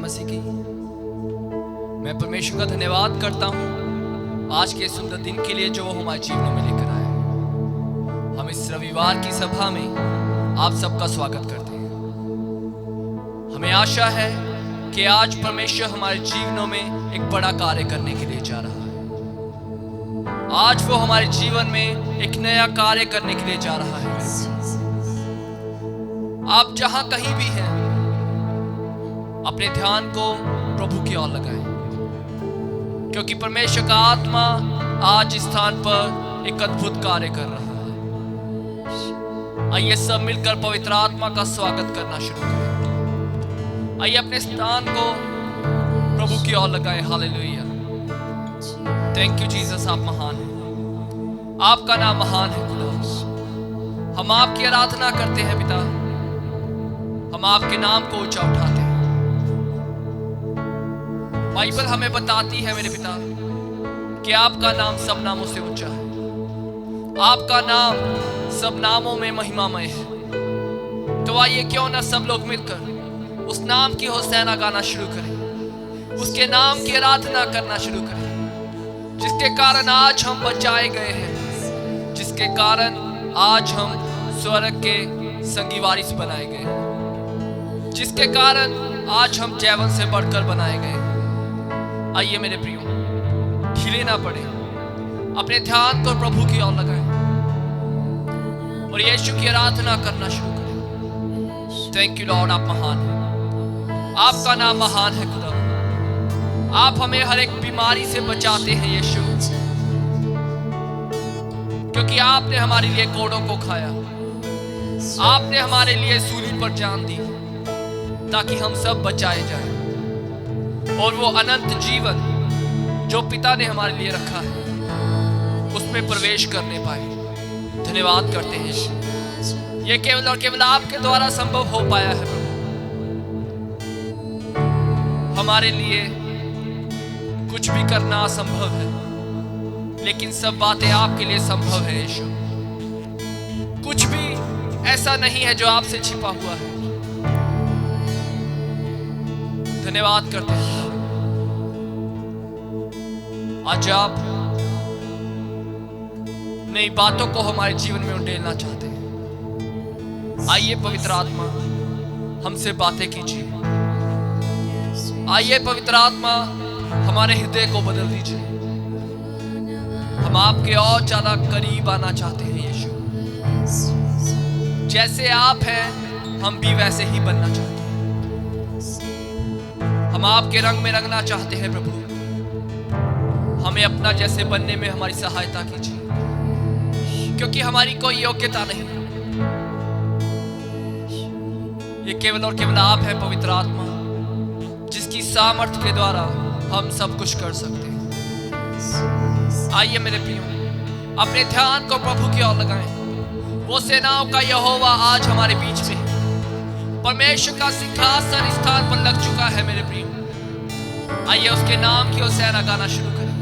मसीह की। मैं परमेश्वर का धन्यवाद करता हूँ आज के सुंदर दिन के लिए जो वो हमारे जीवनों में लेकर आए। हम इस रविवार की सभा में आप सबका स्वागत करते हैं। हमें आशा है कि आज परमेश्वर हमारे जीवनों में एक बड़ा कार्य करने के लिए जा रहा है। आज वो हमारे जीवन में एक नया कार्य करने के लिए जा रहा है। आप जहां कहीं भी हैं, अपने ध्यान को प्रभु की ओर लगाएं, क्योंकि परमेश्वर का आत्मा आज इस स्थान पर एक अद्भुत कार्य कर रहा है। आइए सब मिलकर पवित्र आत्मा का स्वागत करना शुरू करें। आइए अपने स्थान को प्रभु की ओर लगाएं। हालेलुया। थैंक यू जीसस, आप महान हैं। आपका नाम महान है खुदा। हम आपकी आराधना करते हैं पिता। हम आपके नाम को ऊंचा उठाते हैं। बाइबल हमें बताती है मेरे पिता कि आपका नाम सब नामों से ऊंचा है। आपका नाम सब नामों में महिमामय है। तो आइए क्यों ना सब लोग मिलकर उस नाम की होसैना गाना शुरू करें, उसके नाम की आराधना करना शुरू करें, जिसके कारण आज हम बचाए गए हैं, जिसके कारण आज हम स्वर्ग के संगी वारिस बनाए गए हैं, जिसके कारण आज हम जैवन से बढ़कर बनाए गए। आइए मेरे प्रियो, ढीले ना पड़े, अपने ध्यान को प्रभु की ओर लगाएं और यीशु की आराधना करना शुरू करें। थैंक यू लॉर्ड, आप महान हैं। आपका नाम महान है खुदा। आप हमें हर एक बीमारी से बचाते हैं यीशु, क्योंकि आपने हमारे लिए कोड़ों को खाया। आपने हमारे लिए सूली पर जान दी ताकि हम सब बचाए जाएं और वो अनंत जीवन जो पिता ने हमारे लिए रखा है उसमें प्रवेश करने पाए। धन्यवाद करते हैं। ये केवल और केवल आपके द्वारा संभव हो पाया है प्रभु। हमारे लिए कुछ भी करना असंभव है, लेकिन सब बातें आपके लिए संभव है यीशु। कुछ भी ऐसा नहीं है जो आपसे छिपा हुआ है। धन्यवाद करते हैं। आज आप नई बातों को हमारे जीवन में उंडेलना चाहते हैं। आइए पवित्र आत्मा, हमसे बातें कीजिए। आइए पवित्र आत्मा, हमारे हृदय को बदल दीजिए। हम आपके और ज्यादा करीब आना चाहते हैं यीशु। जैसे आप हैं हम भी वैसे ही बनना चाहते हैं। हम आपके रंग में रंगना चाहते हैं प्रभु। हमें अपना जैसे बनने में हमारी सहायता कीजिए, क्योंकि हमारी कोई योग्यता नहीं। ये केवल और केवल आप हैं पवित्र आत्मा, जिसकी सामर्थ्य के द्वारा हम सब कुछ कर सकते हैं। आइए मेरे प्रियो, अपने ध्यान को प्रभु की ओर लगाएं। वो सेनाओं का यहोवा आज हमारे बीच में है। परमेश्वर का सिंहासन इस स्थान पर लग चुका है मेरे प्रियो। आइए उसके नाम की होसैना गाना शुरू करें,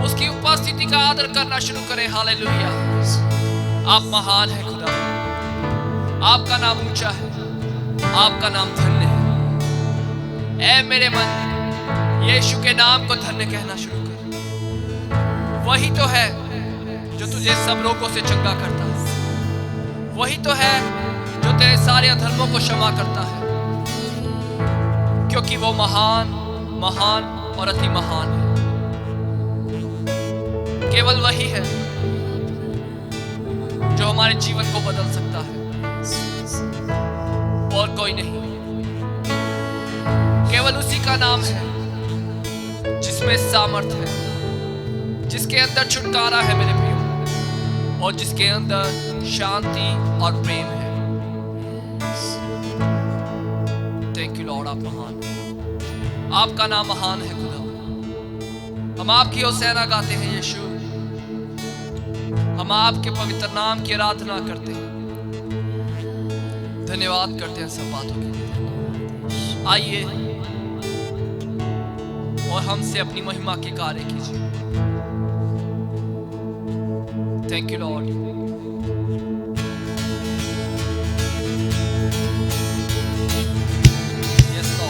उसकी उपस्थिति का आदर करना शुरू करें। हालेलुया। आप महान है खुदा। आपका नाम ऊंचा है, आपका नाम धन्य है। ऐ मेरे मन, यीशु के नाम को धन्य कहना शुरू कर। वही तो है जो तुझे सब रोगों से चंगा करता है। वही तो है जो तेरे सारे अधर्मों को क्षमा करता है, क्योंकि वो महान महान और अति महान है। केवल वही है जो हमारे जीवन को बदल सकता है, और कोई नहीं। केवल उसी का नाम है जिसमें सामर्थ्य है, जिसके अंदर छुटकारा है मेरे प्रियो, और जिसके अंदर शांति और प्रेम है। थैंक यू लॉर्ड, आप महान। आपका नाम महान है खुदा। हम आपकी होसैना गाते हैं यीशु। हम आपके पवित्र नाम की आराधना करते हैं। धन्यवाद करते हैं सब बातों के लिए। आइए और हमसे अपनी महिमा के कार्य कीजिए। Thank you Lord. Yes, Lord.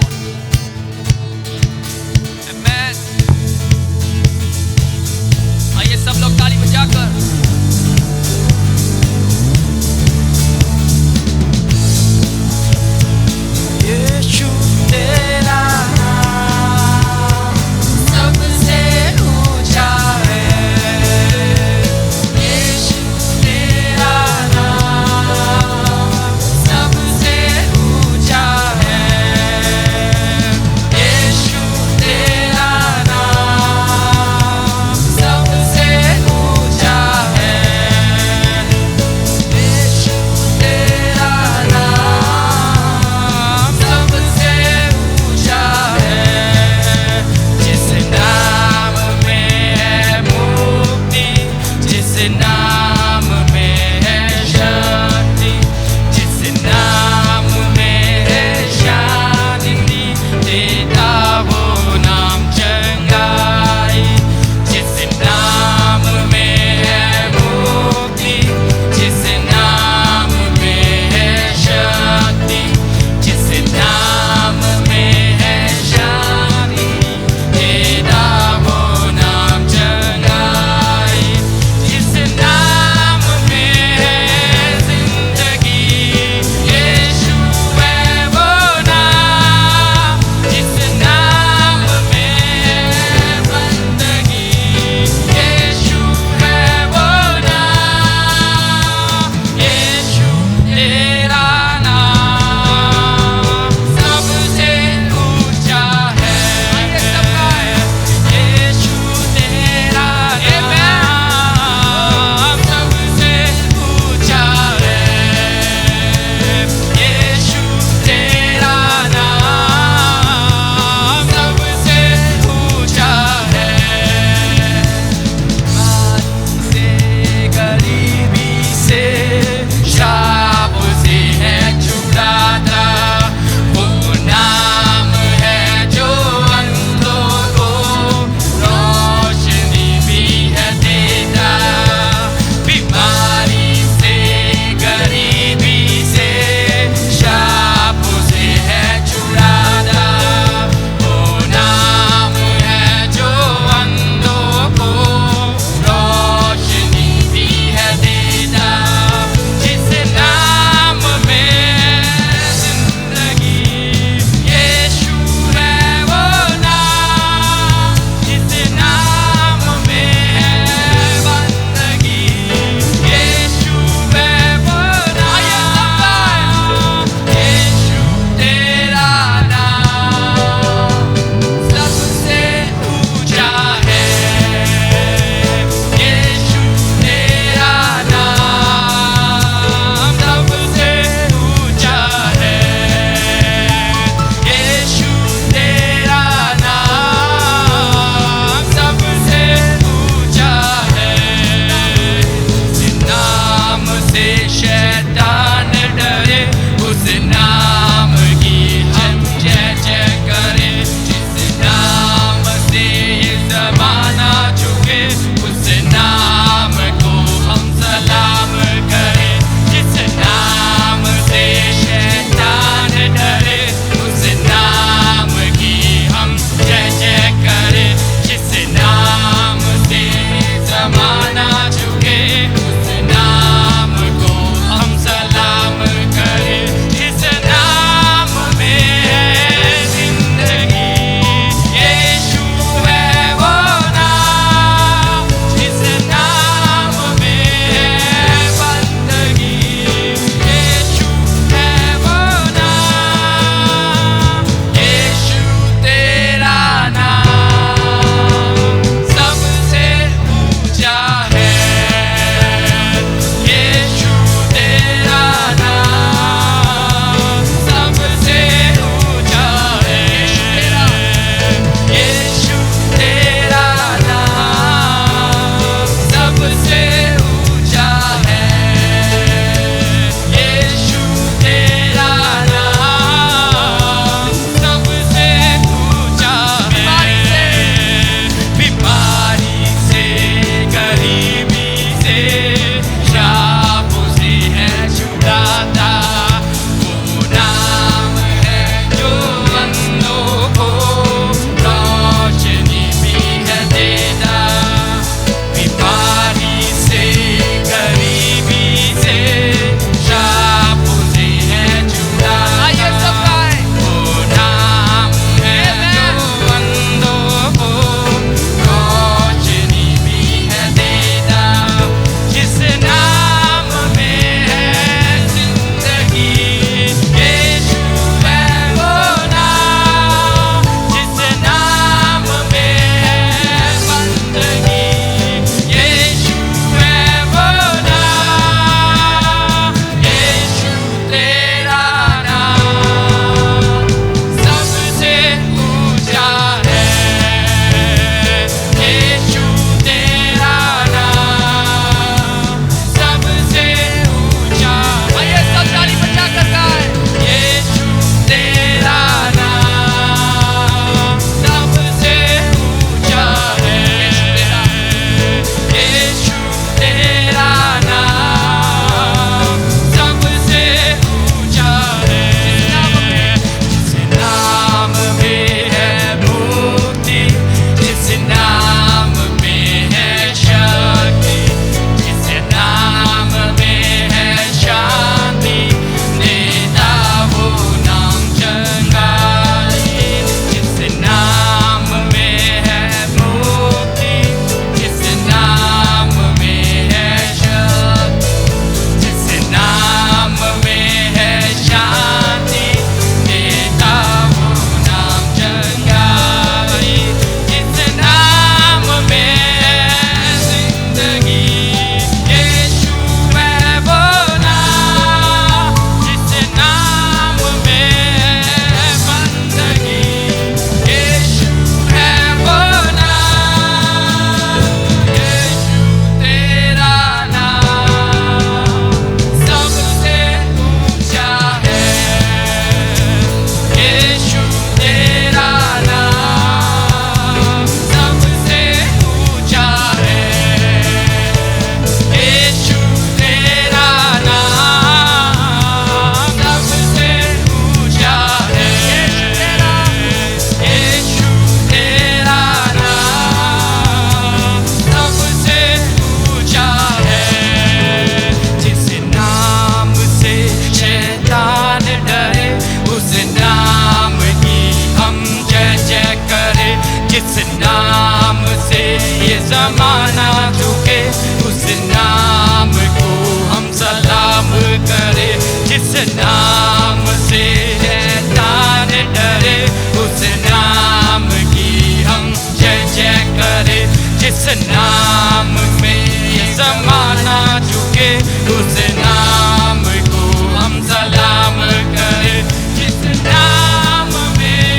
जमाना झुके, उस नाम को हम सलाम करें। जिस नाम से शैतान डरे, उस नाम की हम जय जय करें। जिस नाम में ये जमाना झुके, उस नाम को हम सलाम करें। जिस नाम में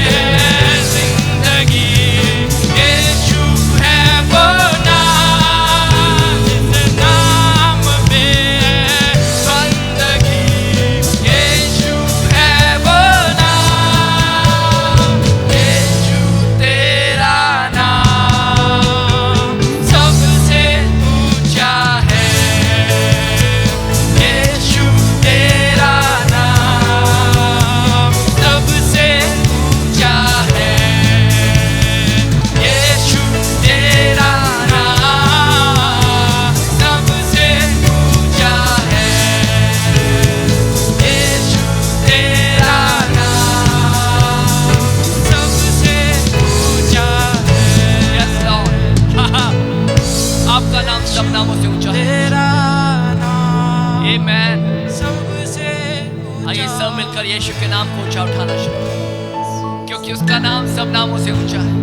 जिंदगी, यीशु है वो नाम। जिस नाम में बंदगी, यीशु है वो नाम। यीशु तेरा नाम सबसे ऊंचा है। यीशु तेरा नाम सबसे ऊंचा है। यीशु तेरा नाम सबसे ऊंचा है। यीशु तेरा नाम सबसे ऊंचा है। Yes, Lord. आपका नाम सब नामों से ऊंचा है। तेरा नाम Amen. सबसे आइए सब मिलकर यीशु के नाम को ऊंचा उठाना शुरू करें, क्योंकि उसका नाम सब नामों से ऊंचा है।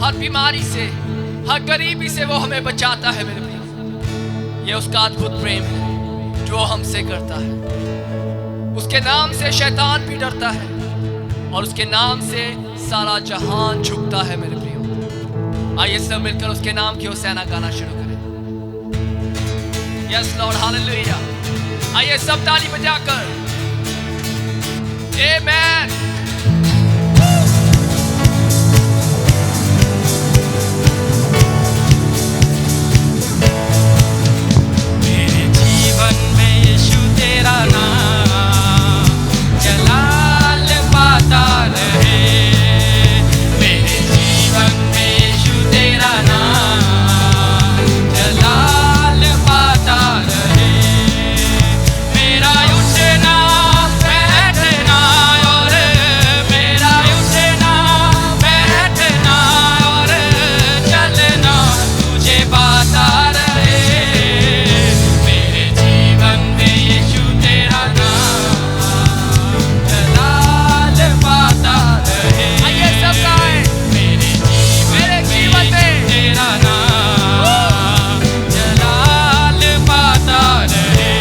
हर बीमारी से, हर गरीबी से वो हमें बचाता है मेरे प्रिय। ये उसका अद्भुत प्रेम है जो हमसे करता है। उसके नाम से शैतान भी डरता है और उसके नाम से सारा जहान झुकता है मेरे प्रियो। आइए सब मिलकर उसके नाम की होसैना गाना शुरू करें। Yes Lord, hallelujah. आइए सब ताली बजाकर आमेन। मेरे जीवन में यीशु तेरा नाम जलाल पाता रहे। मेरे जीवन में यीशु तेरा नाम जलाल पाता रहे। मेरा उठना बैठना और मेरा उठना बैठना और चलना तुझे पाता रहे। मेरे जीवन में यीशु तेरा नाम जलाल पाता रहे। आइए सब गाएं। मेरे जीवन में तेरा नाम जलाल पाता रहे।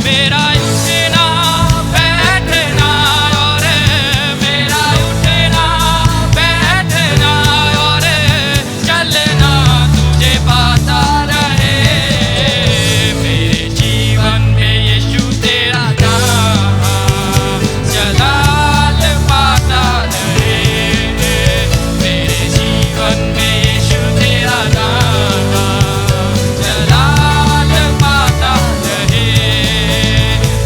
मेरा उठना बैठना और मेरा उठना बैठना और चलना तुझे पाता रहे। मेरे जीवन में यीशु तेरा नाम जलाल पाता रहे। मेरे जीवन में यीशु तेरा नाम जलाल पाता रहे।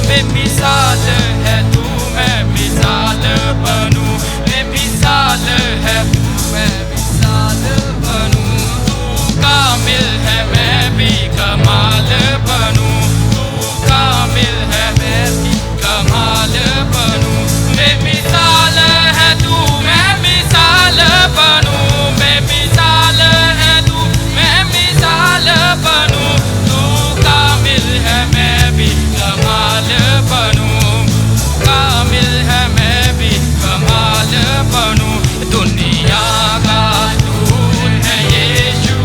बेमिसाल है तू, मैं मिसाल बनूं। बेमिसाल है तू, मैं मिसाल बनूं। तू कामिल है, मैं भी कमाल बनूं। तू कामिल है, मैं भी कमाल बनूं। बेमिसाल है तू, मैं मिसाल बनूं। बेमिसाल है तू, मैं मिसाल बनूं। तू कामिल है, मैं भी कमाल बनूं। कामिल है, मैं भी कमाल बनूं। दुनिया का दूर है यीशु,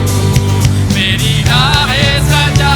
मेरी राहें सजा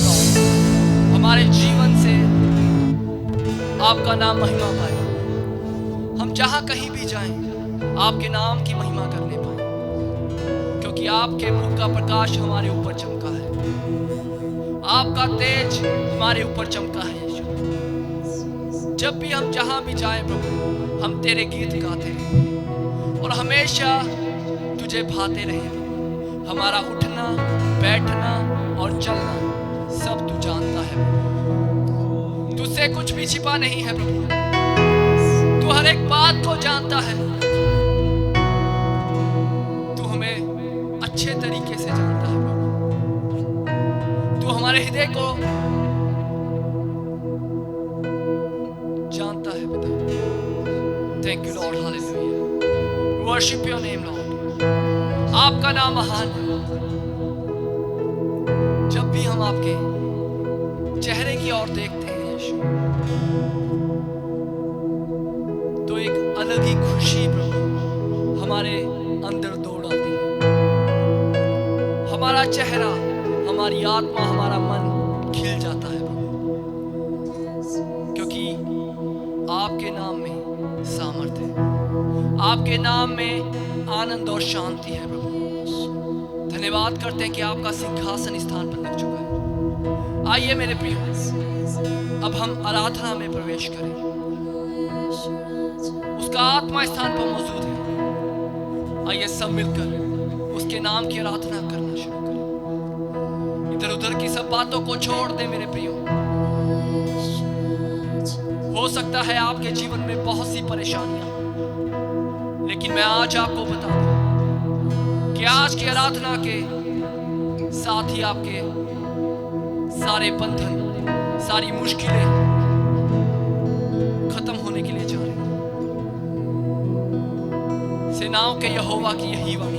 लॉर्ड, हमारे जीवन से आपका नाम महिमा पाए। हम जहां कहीं भी जाएं आपके नाम की महिमा करने पाए, क्योंकि आपके मुख का प्रकाश हमारे ऊपर चमका है, आपका तेज हमारे ऊपर चमका है यीशु। जब भी हम जहां भी जाएं प्रभु, हम तेरे गीत गाते रहें और हमेशा तुझे भाते रहें। हमारा उठना, बैठना और चलना सब तू जानता है प्रभु। तुझसे कुछ भी छिपा नहीं है प्रभु, तू हर एक बात को जानता है। तू हमें अच्छे तरीके से जानता है प्रभु। तू हमारे हृदय को जानता है पिता। Thank you Lord, hallelujah, worship your name Lord. आपका नाम महान है। जब भी हम आपके चेहरे की ओर देखते हैं यीशु, तो एक अलग ही खुशी प्रभु हमारे अंदर दौड़ आती है। हमारा चेहरा, हमारी आत्मा, हमारा मन खिल जाता है प्रभु, क्योंकि आपके नाम में सामर्थ्य है, आपके नाम में आनंद और शांति है प्रभु। धन्यवाद करते हैं कि आपका सिंहासन इस स्थान पर लग चुका है। आइए मेरे प्रियो, अब हम आराधना में प्रवेश करें। उसका आत्मा स्थान पर मौजूद है। आइए सब मिलकर उसके नाम की आराधना करना शुरू करें। इधर उधर की सब बातों को छोड़ दे मेरे प्रियो। हो सकता है आपके जीवन में बहुत सी परेशानियां, लेकिन मैं आज आपको बता दूं कि आज की आराधना के साथ ही आपके सारे बंधन, सारी मुश्किलें खत्म होने के लिए जा रही हैं। सेनाओं के यहोवा की यही वाणी।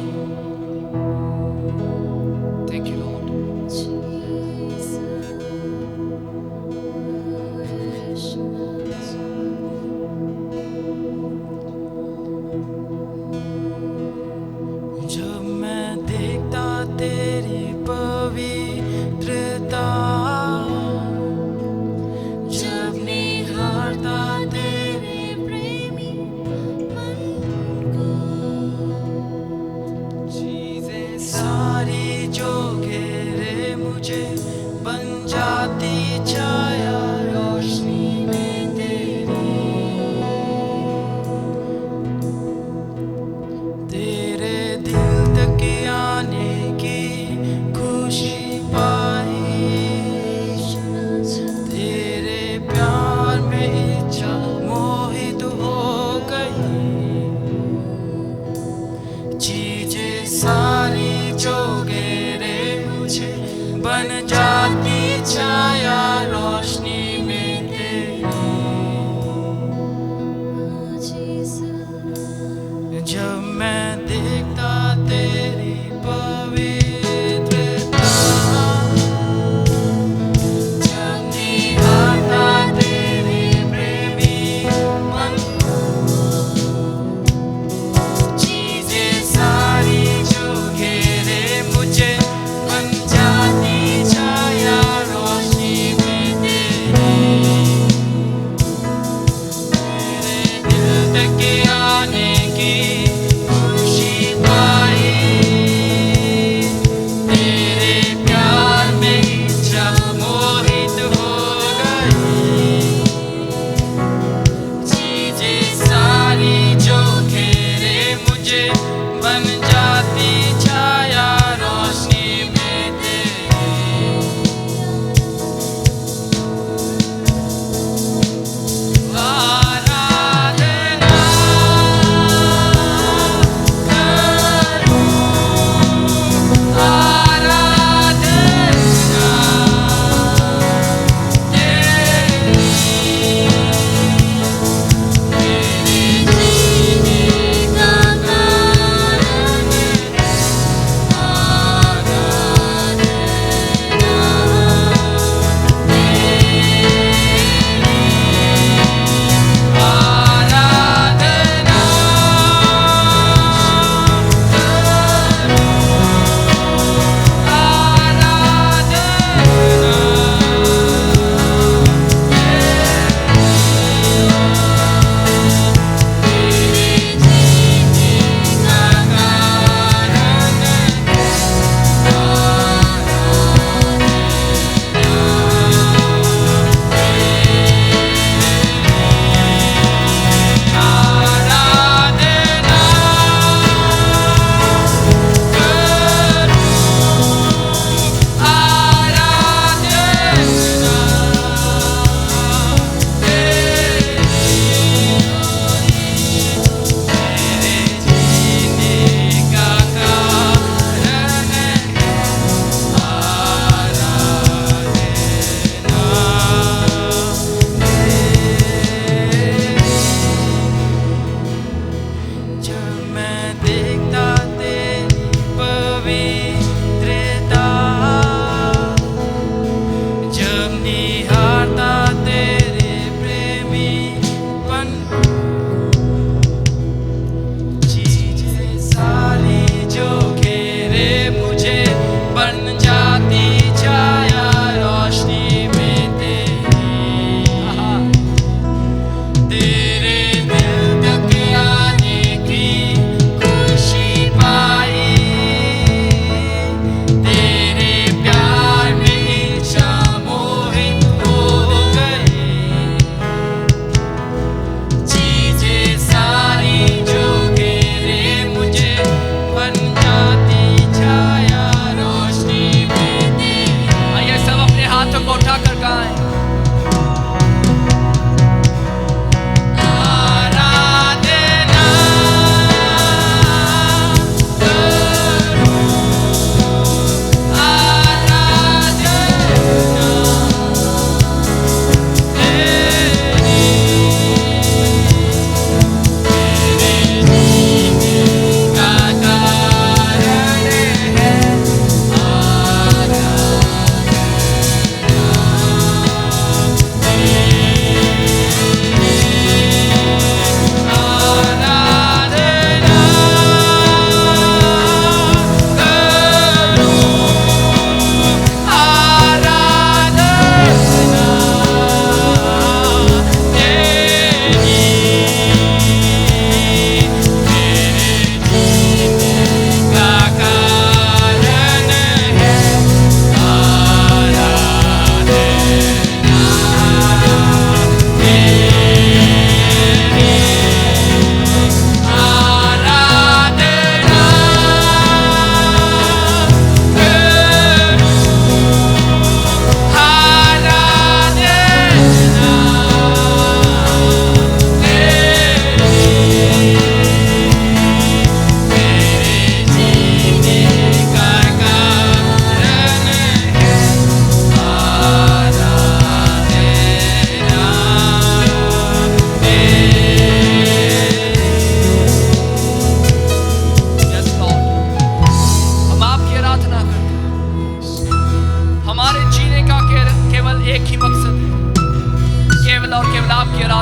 Thank you Lord. जब मैं देखता तेरी पवित्रता, जब निहारता तेरे प्रेमी मन को, चीजें सारी जो घेरे मुझे बन जाती छाया रोशनी में तेरी। तेरे दिल तक आने की खुशी पाई, तेरे प्यार में इच्छा मोहित हो गई। चीजें सारी जो घेरे मुझे बन जाती छाया रोशनी में तेरी। जब मैं देखता तेरी पवित्रता, जब निहारता तेरे प्रेमी मन को, चीजें सारी जो घेरे मुझे बन जाती छाया रोशनी में तेरी। हाथों को उठाकर गाएं। आराधना करूं, आराधना तेरी, मेरे जीने का कारण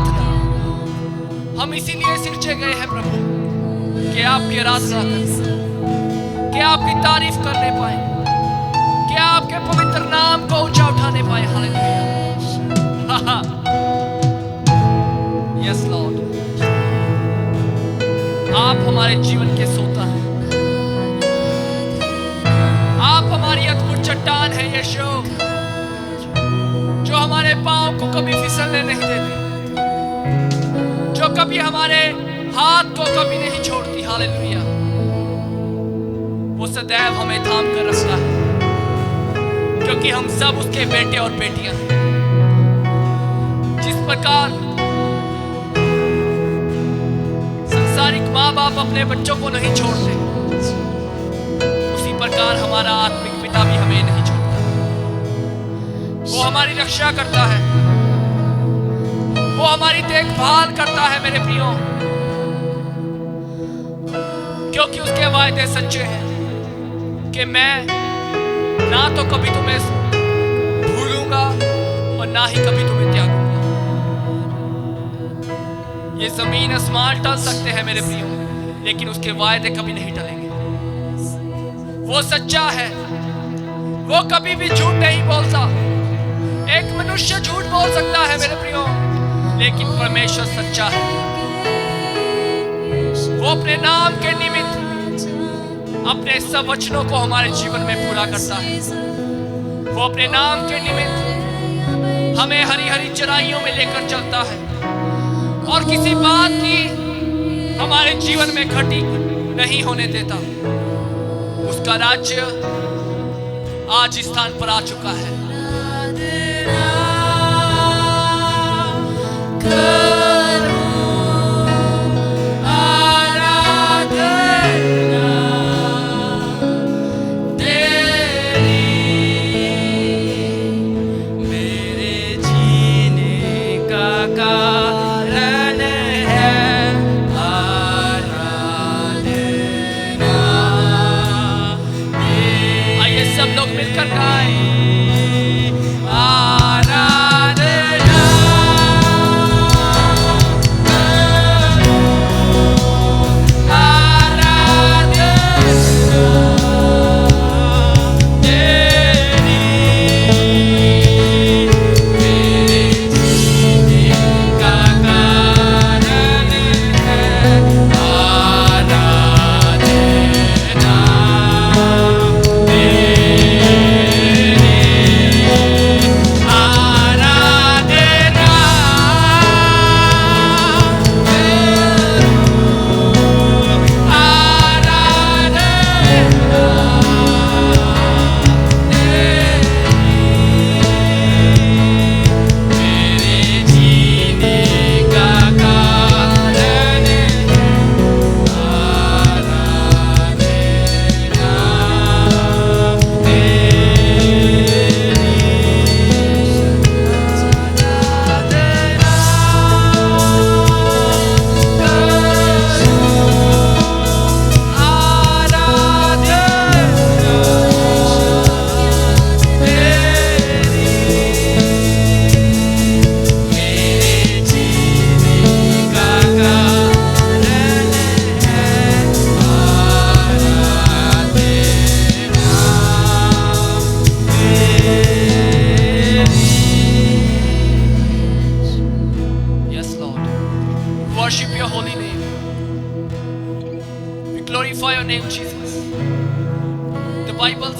है हम इसीलिए सिरचे गए हैं प्रभु कि आपकी आराधना करें, कि आपकी तारीफ करने पाए, कि आपके पवित्र नाम को ऊंचा उठाने पाए। हालेलुया। यस लॉर्ड, आप हमारे जीवन के सोता हैं, आप हमारी अद्भुत चट्टान है यीशु, जो हमारे पांव को कभी फिसलने नहीं देती, जो कभी हमारे हाथ को कभी नहीं छोड़ती। हालेलुया। वो सदैव हमें थाम कर रखता है, क्योंकि हम सब उसके बेटे और बेटियां हैं। जिस प्रकार सांसारिक माँ बाप अपने बच्चों को नहीं छोड़ते, उसी प्रकार हमारा आत्मिक पिता भी हमें नहीं छोड़ता। वो हमारी रक्षा करता है, वो हमारी देखभाल करता है मेरे प्रियो, क्योंकि उसके वायदे सच्चे हैं कि मैं ना तो कभी तुम्हें भूलूंगा और ना ही कभी तुम्हें त्यागूंगा। ये जमीन आसमान टल सकते हैं मेरे प्रियो, लेकिन उसके वायदे कभी नहीं टलेंगे। वो सच्चा है, वो कभी भी झूठ नहीं बोलता। एक मनुष्य झूठ बोल सकता है मेरे प्रियो, लेकिन परमेश्वर सच्चा है। वो अपने नाम के निमित्त अपने सब वचनों को हमारे जीवन में पूरा करता है। वो अपने नाम के निमित्त हमें हरी हरी चराइयों में लेकर चलता है और किसी बात की हमारे जीवन में घटी नहीं होने देता। उसका राज्य आज इस स्थान पर आ चुका है। सब लोग मिलकर गाएं।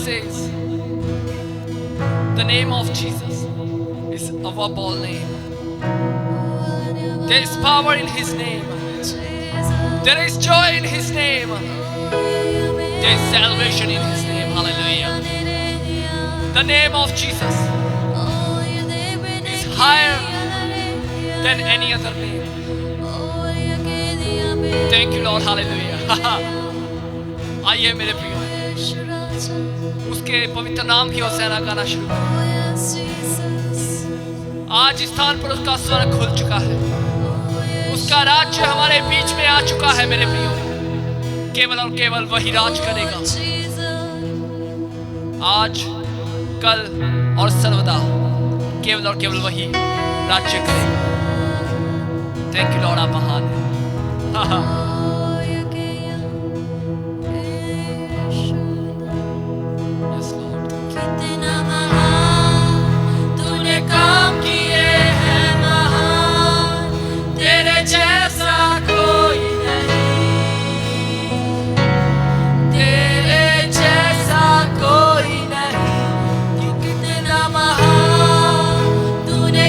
says, the name of Jesus is above all name. There is power in His name. There is joy in His name. There is salvation in His name. Hallelujah. The name of Jesus is higher than any other name. Thank you Lord. Hallelujah. आइए मेरे प्रियो, उसके पवित्र नाम की होसैना गाना शुरू करें। आज इस स्थान पर उसका स्वर्ग खुल चुका है, उसका राज्य हमारे बीच में आ चुका है मेरे प्रियो। केवल और केवल वही राज करेगा, आज कल और सर्वदा केवल और केवल वही राज्य करेगा। थैंक यू लॉर्ड, आप महान हैं।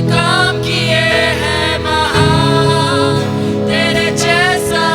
काम किए हैं महान, तेरे जैसा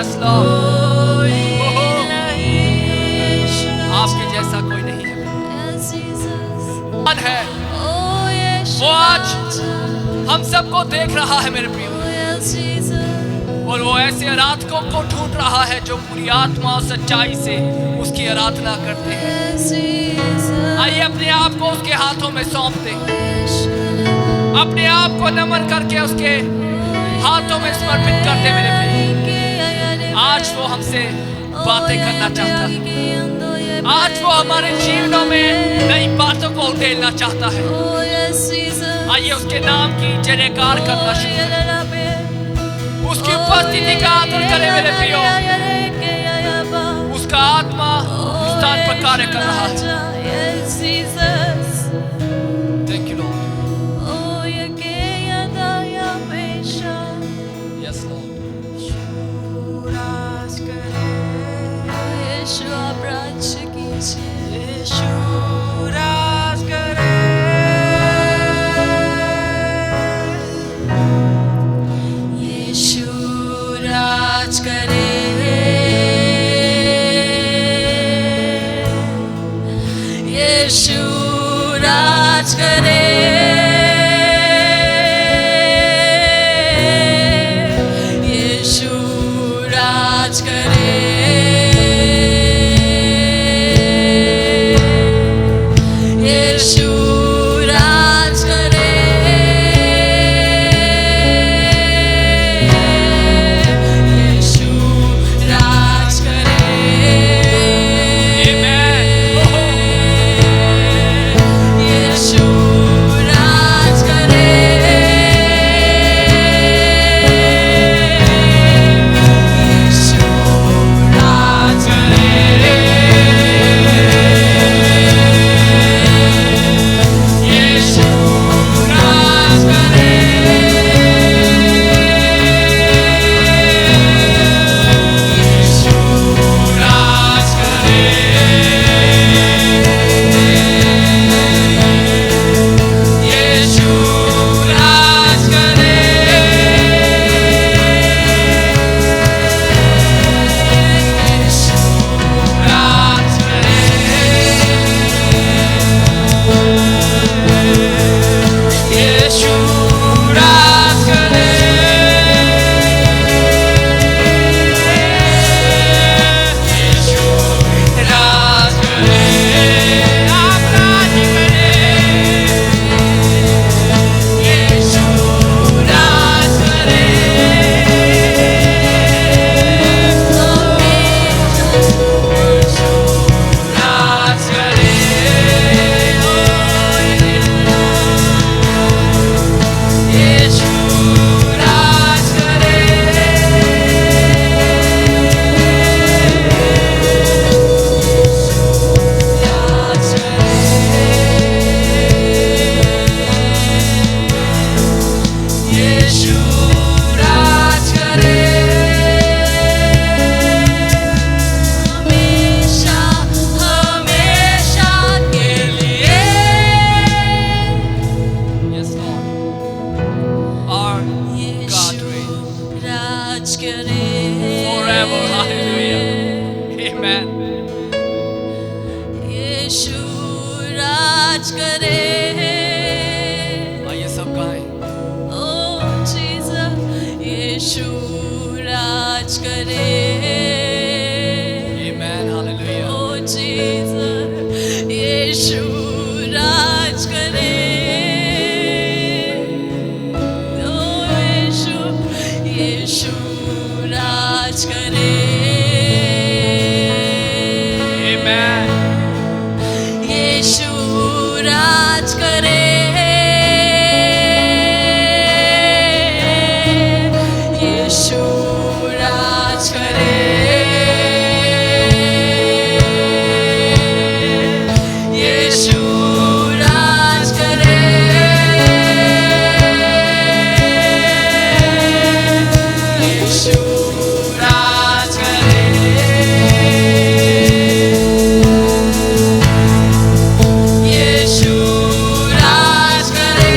यस लॉर्ड, आपके जैसा कोई नहीं है। है वो आज हम सबको देख रहा है मेरे प्रियो, और वो ऐसे आराधकों को ढूंढ रहा है जो पूरी आत्मा और सच्चाई से उसकी आराधना करते हैं। आइए अपने आप को उसके हाथों में सौंप दें, अपने आप को नमन करके उसके हाथों में समर्पित कर दे मेरे प्रियो। आज वो हमसे बातें करना चाहता है, आज वो हमारे जीवनों में नई बातों को उधेलना चाहता है। आइए उसके नाम की जयकार करना शुरू करें, उसकी उपस्थिति का आदर करें मेरे प्रियो। उसका आत्मा उस स्थान पर कार्य कर रहा है। Thank you lord, yes lord. Yeshu राज करे, यीशु राज करे, यीशु राज करे, यीशु राज करे। यीशु राज करे, यीशु राज करे, यीशु राज करे, यीशु राज करे, यीशु राज करे, यीशु राज करे, यीशु राज करे, यीशु राज करे, आप राज करे, यीशु राज करे, यीशु राज करे, यीशु राज करे, राज करे, यीशु राज करे, हमेशा हमेशा के लिए, Yes, Lord. Our God Yeshu reigns राज करे, forever. Hallelujah. Amen. यीशु राज करे, आइए सब गाएं। ओ जीसस, यीशु राज करे, Amen. Hallelujah. ओ जीसस, यीशु राज करे, ओ यीशु, यीशु राज करे, Amen. यीशु राज करे, यीशु राज करे, यीशु राज करे, यीशु राज करे, यीशु राज करे,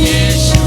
यीशु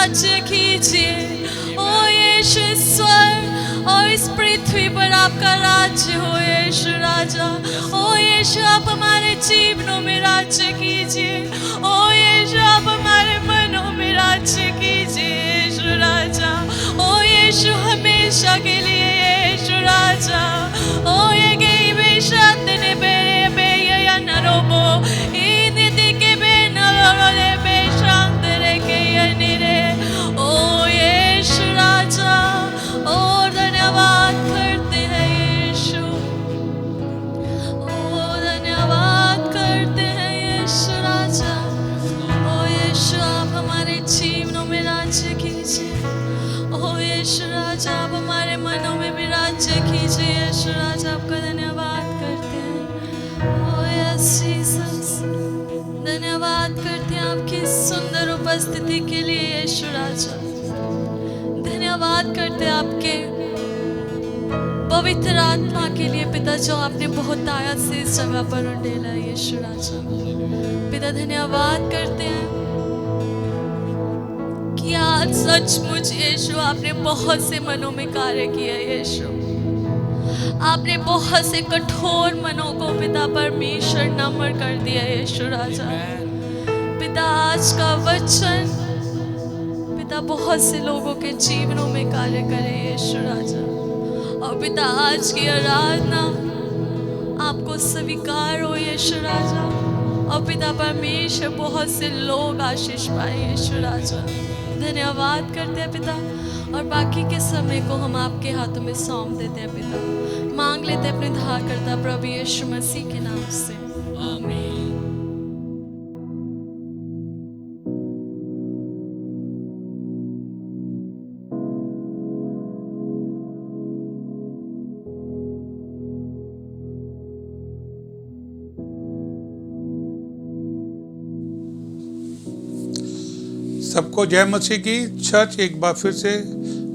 राज्य कीजिए। ओ यीशु, स्वर्ग और इस पृथ्वी पर आपका राज्य हो यीशु राजा। ओ यीशु, आप हमारे जीवनों में राज्य कीजिए। ओ यीशु, आप हमारे मनों में राज्य कीजिए यीशु राजा। ओ यीशु, हमेशा के लिए यीशु राजा। ओ ये गई बेशत ने बेरे बे या नरोबो इने दिके बे नरो ले बेशांत रे के यनिरे। ओ यीशु राजा, ओ धन्यवाद करते हैं यीशु। ओ धन्यवाद करते हैं यीशु राजा। ओ यीशु, आप हमारे जीवनों में राज्य कीजिए। ओ यीशु राजा, आप हमारे मनों में भी राज्य कीजिए यीशु राजा। आपका धन्यवाद करते हैं। ओ यस जीसस, धन्यवाद करते हैं आपकी सुंदर उपस्थिति के लिए यीशु राजा। धन्यवाद करते हैं आपके पवित्र आत्मा के लिए पिता, जो आपने बहुत आयत से इस जगह पर उंडेला है यीशु राजा। पिता, धन्यवाद करते हैं कि आज सचमुच यीशु आपने बहुत से मनों में कार्य किया यीशु। आपने बहुत से कठोर मनों को पिता परमेश्वर नम्र कर दिया यीशु राजा। पिता, आज का वचन पिता बहुत से लोगों के जीवनों में कार्य करे यीशु राजा। और पिता, आज की आराधना आपको स्वीकार हो यीशु राजा। और पिता परमेश्वर, बहुत से लोग आशीष पाए यीशु राजा। धन्यवाद करते हैं पिता, और बाकी के समय को हम आपके हाथों में सौंप देते हैं पिता। मांग लेते हैं अपने धारकर्ता प्रभु यीशु मसीह के नाम से, आमीन। सबको जय मसीह की। चर्च एक बार फिर से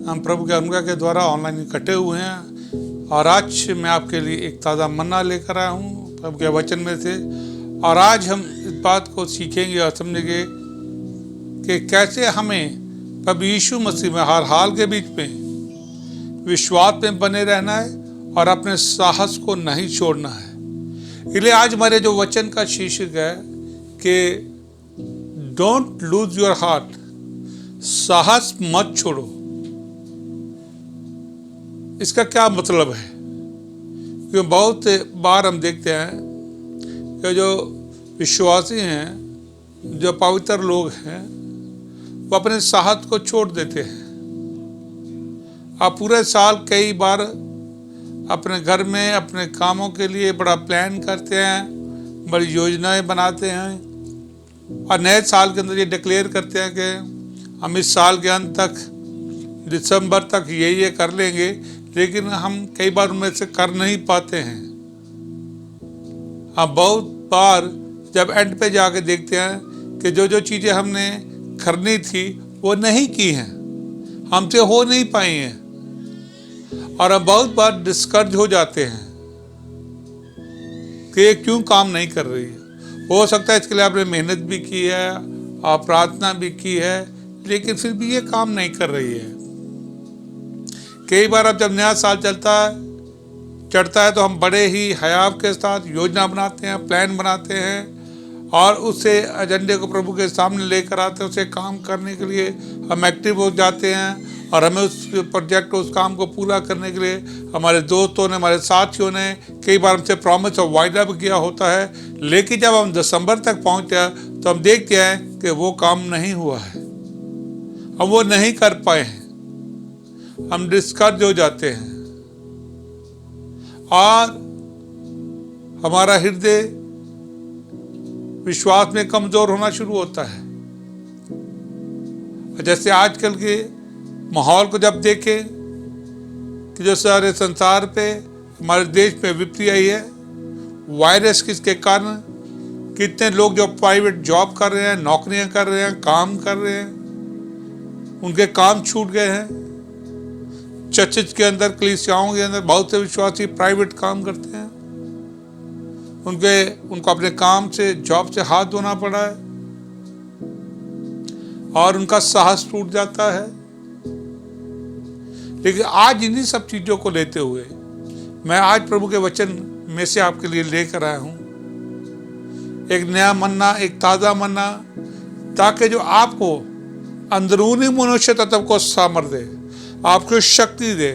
हम प्रभु के अनुग्रह के द्वारा ऑनलाइन इकट्ठे हुए हैं, और आज मैं आपके लिए एक ताज़ा मन्ना लेकर आया हूँ प्रभु के वचन में से। और आज हम इस बात को सीखेंगे और समझेंगे कि कैसे हमें प्रभु यीशु मसीह में हर हाल के बीच में विश्वास में बने रहना है और अपने साहस को नहीं छोड़ना है। इसलिए आज हमारे जो वचन का शीर्षक है कि डोंट लूज योर हार्ट, साहस मत छोड़ो। इसका क्या मतलब है? क्योंकि बहुत बार हम देखते हैं कि जो विश्वासी हैं, जो पवित्र लोग हैं, वो अपने साहस को छोड़ देते हैं। आप पूरे साल कई बार अपने घर में अपने कामों के लिए बड़ा प्लान करते हैं, बड़ी योजनाएं बनाते हैं, और नए साल के अंदर ये डिक्लेयर करते हैं कि हम इस साल के अंत तक, दिसंबर तक ये कर लेंगे, लेकिन हम कई बार उनमें से कर नहीं पाते हैं। हम बहुत बार जब एंड पे जाके देखते हैं कि जो जो चीज़ें हमने करनी थी वो नहीं की हैं, हमसे हो नहीं पाई हैं, और हम बहुत बार डिस्करेज हो जाते हैं कि ये क्यों काम नहीं कर रही है। हो सकता है इसके लिए आपने मेहनत भी की है और प्रार्थना भी की है, लेकिन फिर भी ये काम नहीं कर रही है। कई बार अब जब नया साल चढ़ता है तो हम बड़े ही हयाव के साथ योजना बनाते हैं, प्लान बनाते हैं, और उससे एजेंडे को प्रभु के सामने लेकर आते हैं। उसे काम करने के लिए हम एक्टिव हो जाते हैं, और हमें उस प्रोजेक्ट, उस काम को पूरा करने के लिए हमारे दोस्तों ने, हमारे साथियों ने कई बार हमसे प्रॉमिस और वायदा भी किया होता है। लेकिन जब हम दिसंबर तक पहुंचते हैं तो हम देखते हैं कि वो काम नहीं हुआ है, हम वो नहीं कर पाए हैं, हम डिस्करेज हो जाते हैं, और हमारा हृदय विश्वास में कमजोर होना शुरू होता है। जैसे आजकल के माहौल को जब देखें कि जो सारे संसार पे, हमारे देश में विपत्ति आई है, वायरस किसके कारण कितने लोग जो प्राइवेट जॉब कर रहे हैं, नौकरियां कर रहे हैं, काम कर रहे हैं, उनके काम छूट गए हैं। चर्च के अंदर, कलीसियाओं के अंदर बहुत से विश्वासी प्राइवेट काम करते हैं, उनको अपने काम से, जॉब से हाथ धोना पड़ा है। और उनका साहस टूट जाता है। लेकिन आज इन्हीं सब चीजों को लेते हुए मैं आज प्रभु के वचन में से आपके लिए लेकर आया हूं एक नया मन्ना, एक ताजा मन्ना, ताकि जो आपको अंदरूनी मनुष्य तत्व को सामर्थ्य दे, आपको शक्ति दे,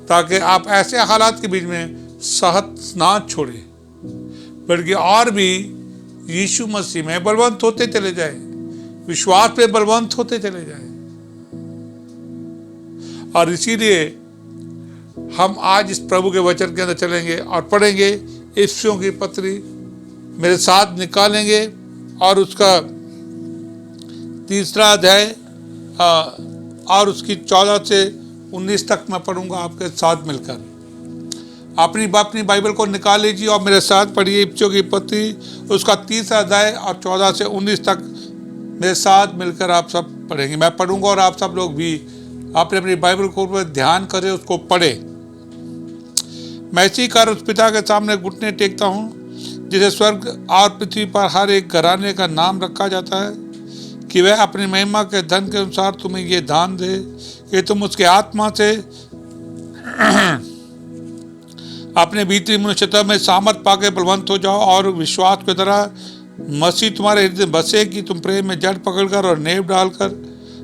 ताकि आप ऐसे हालात के बीच में साहस ना छोड़े, बल्कि और भी यीशु मसीह में बलवंत होते चले जाए, विश्वास पे बलवंत होते चले जाए। और इसीलिए हम आज इस प्रभु के वचन के अंदर चलेंगे और पढ़ेंगे इफिसियों की पत्री, मेरे साथ निकालेंगे और उसका 3 अध्याय और उसकी 14 से 19 तक मैं पढ़ूंगा आपके साथ मिलकर। अपनी बाइबल को निकाल लीजिए और मेरे साथ पढ़िए इफिसियों की पत्री, उसका 3 अध्याय और 14 से 19 तक मेरे साथ मिलकर आप सब पढ़ेंगे। मैं पढ़ूंगा और आप सब लोग भी आपने अपनी बाइबल को ध्यान करें, उसको पढ़े। मैं इसी कारण उस पिता के सामने घुटने टेकता हूँ जिसे स्वर्ग और पृथ्वी पर हर एक घराने का नाम रखा जाता है, कि वह अपनी महिमा के धन के अनुसार तुम्हें ये दान दे कि तुम उसके आत्मा से अपने भीतरी मनुष्यता में सामर्थ पाके बलवंत हो जाओ और विश्वास की तरह मसीह तुम्हारे हृदय बसे, कि तुम प्रेम में जड़ पकड़कर और नेव डालकर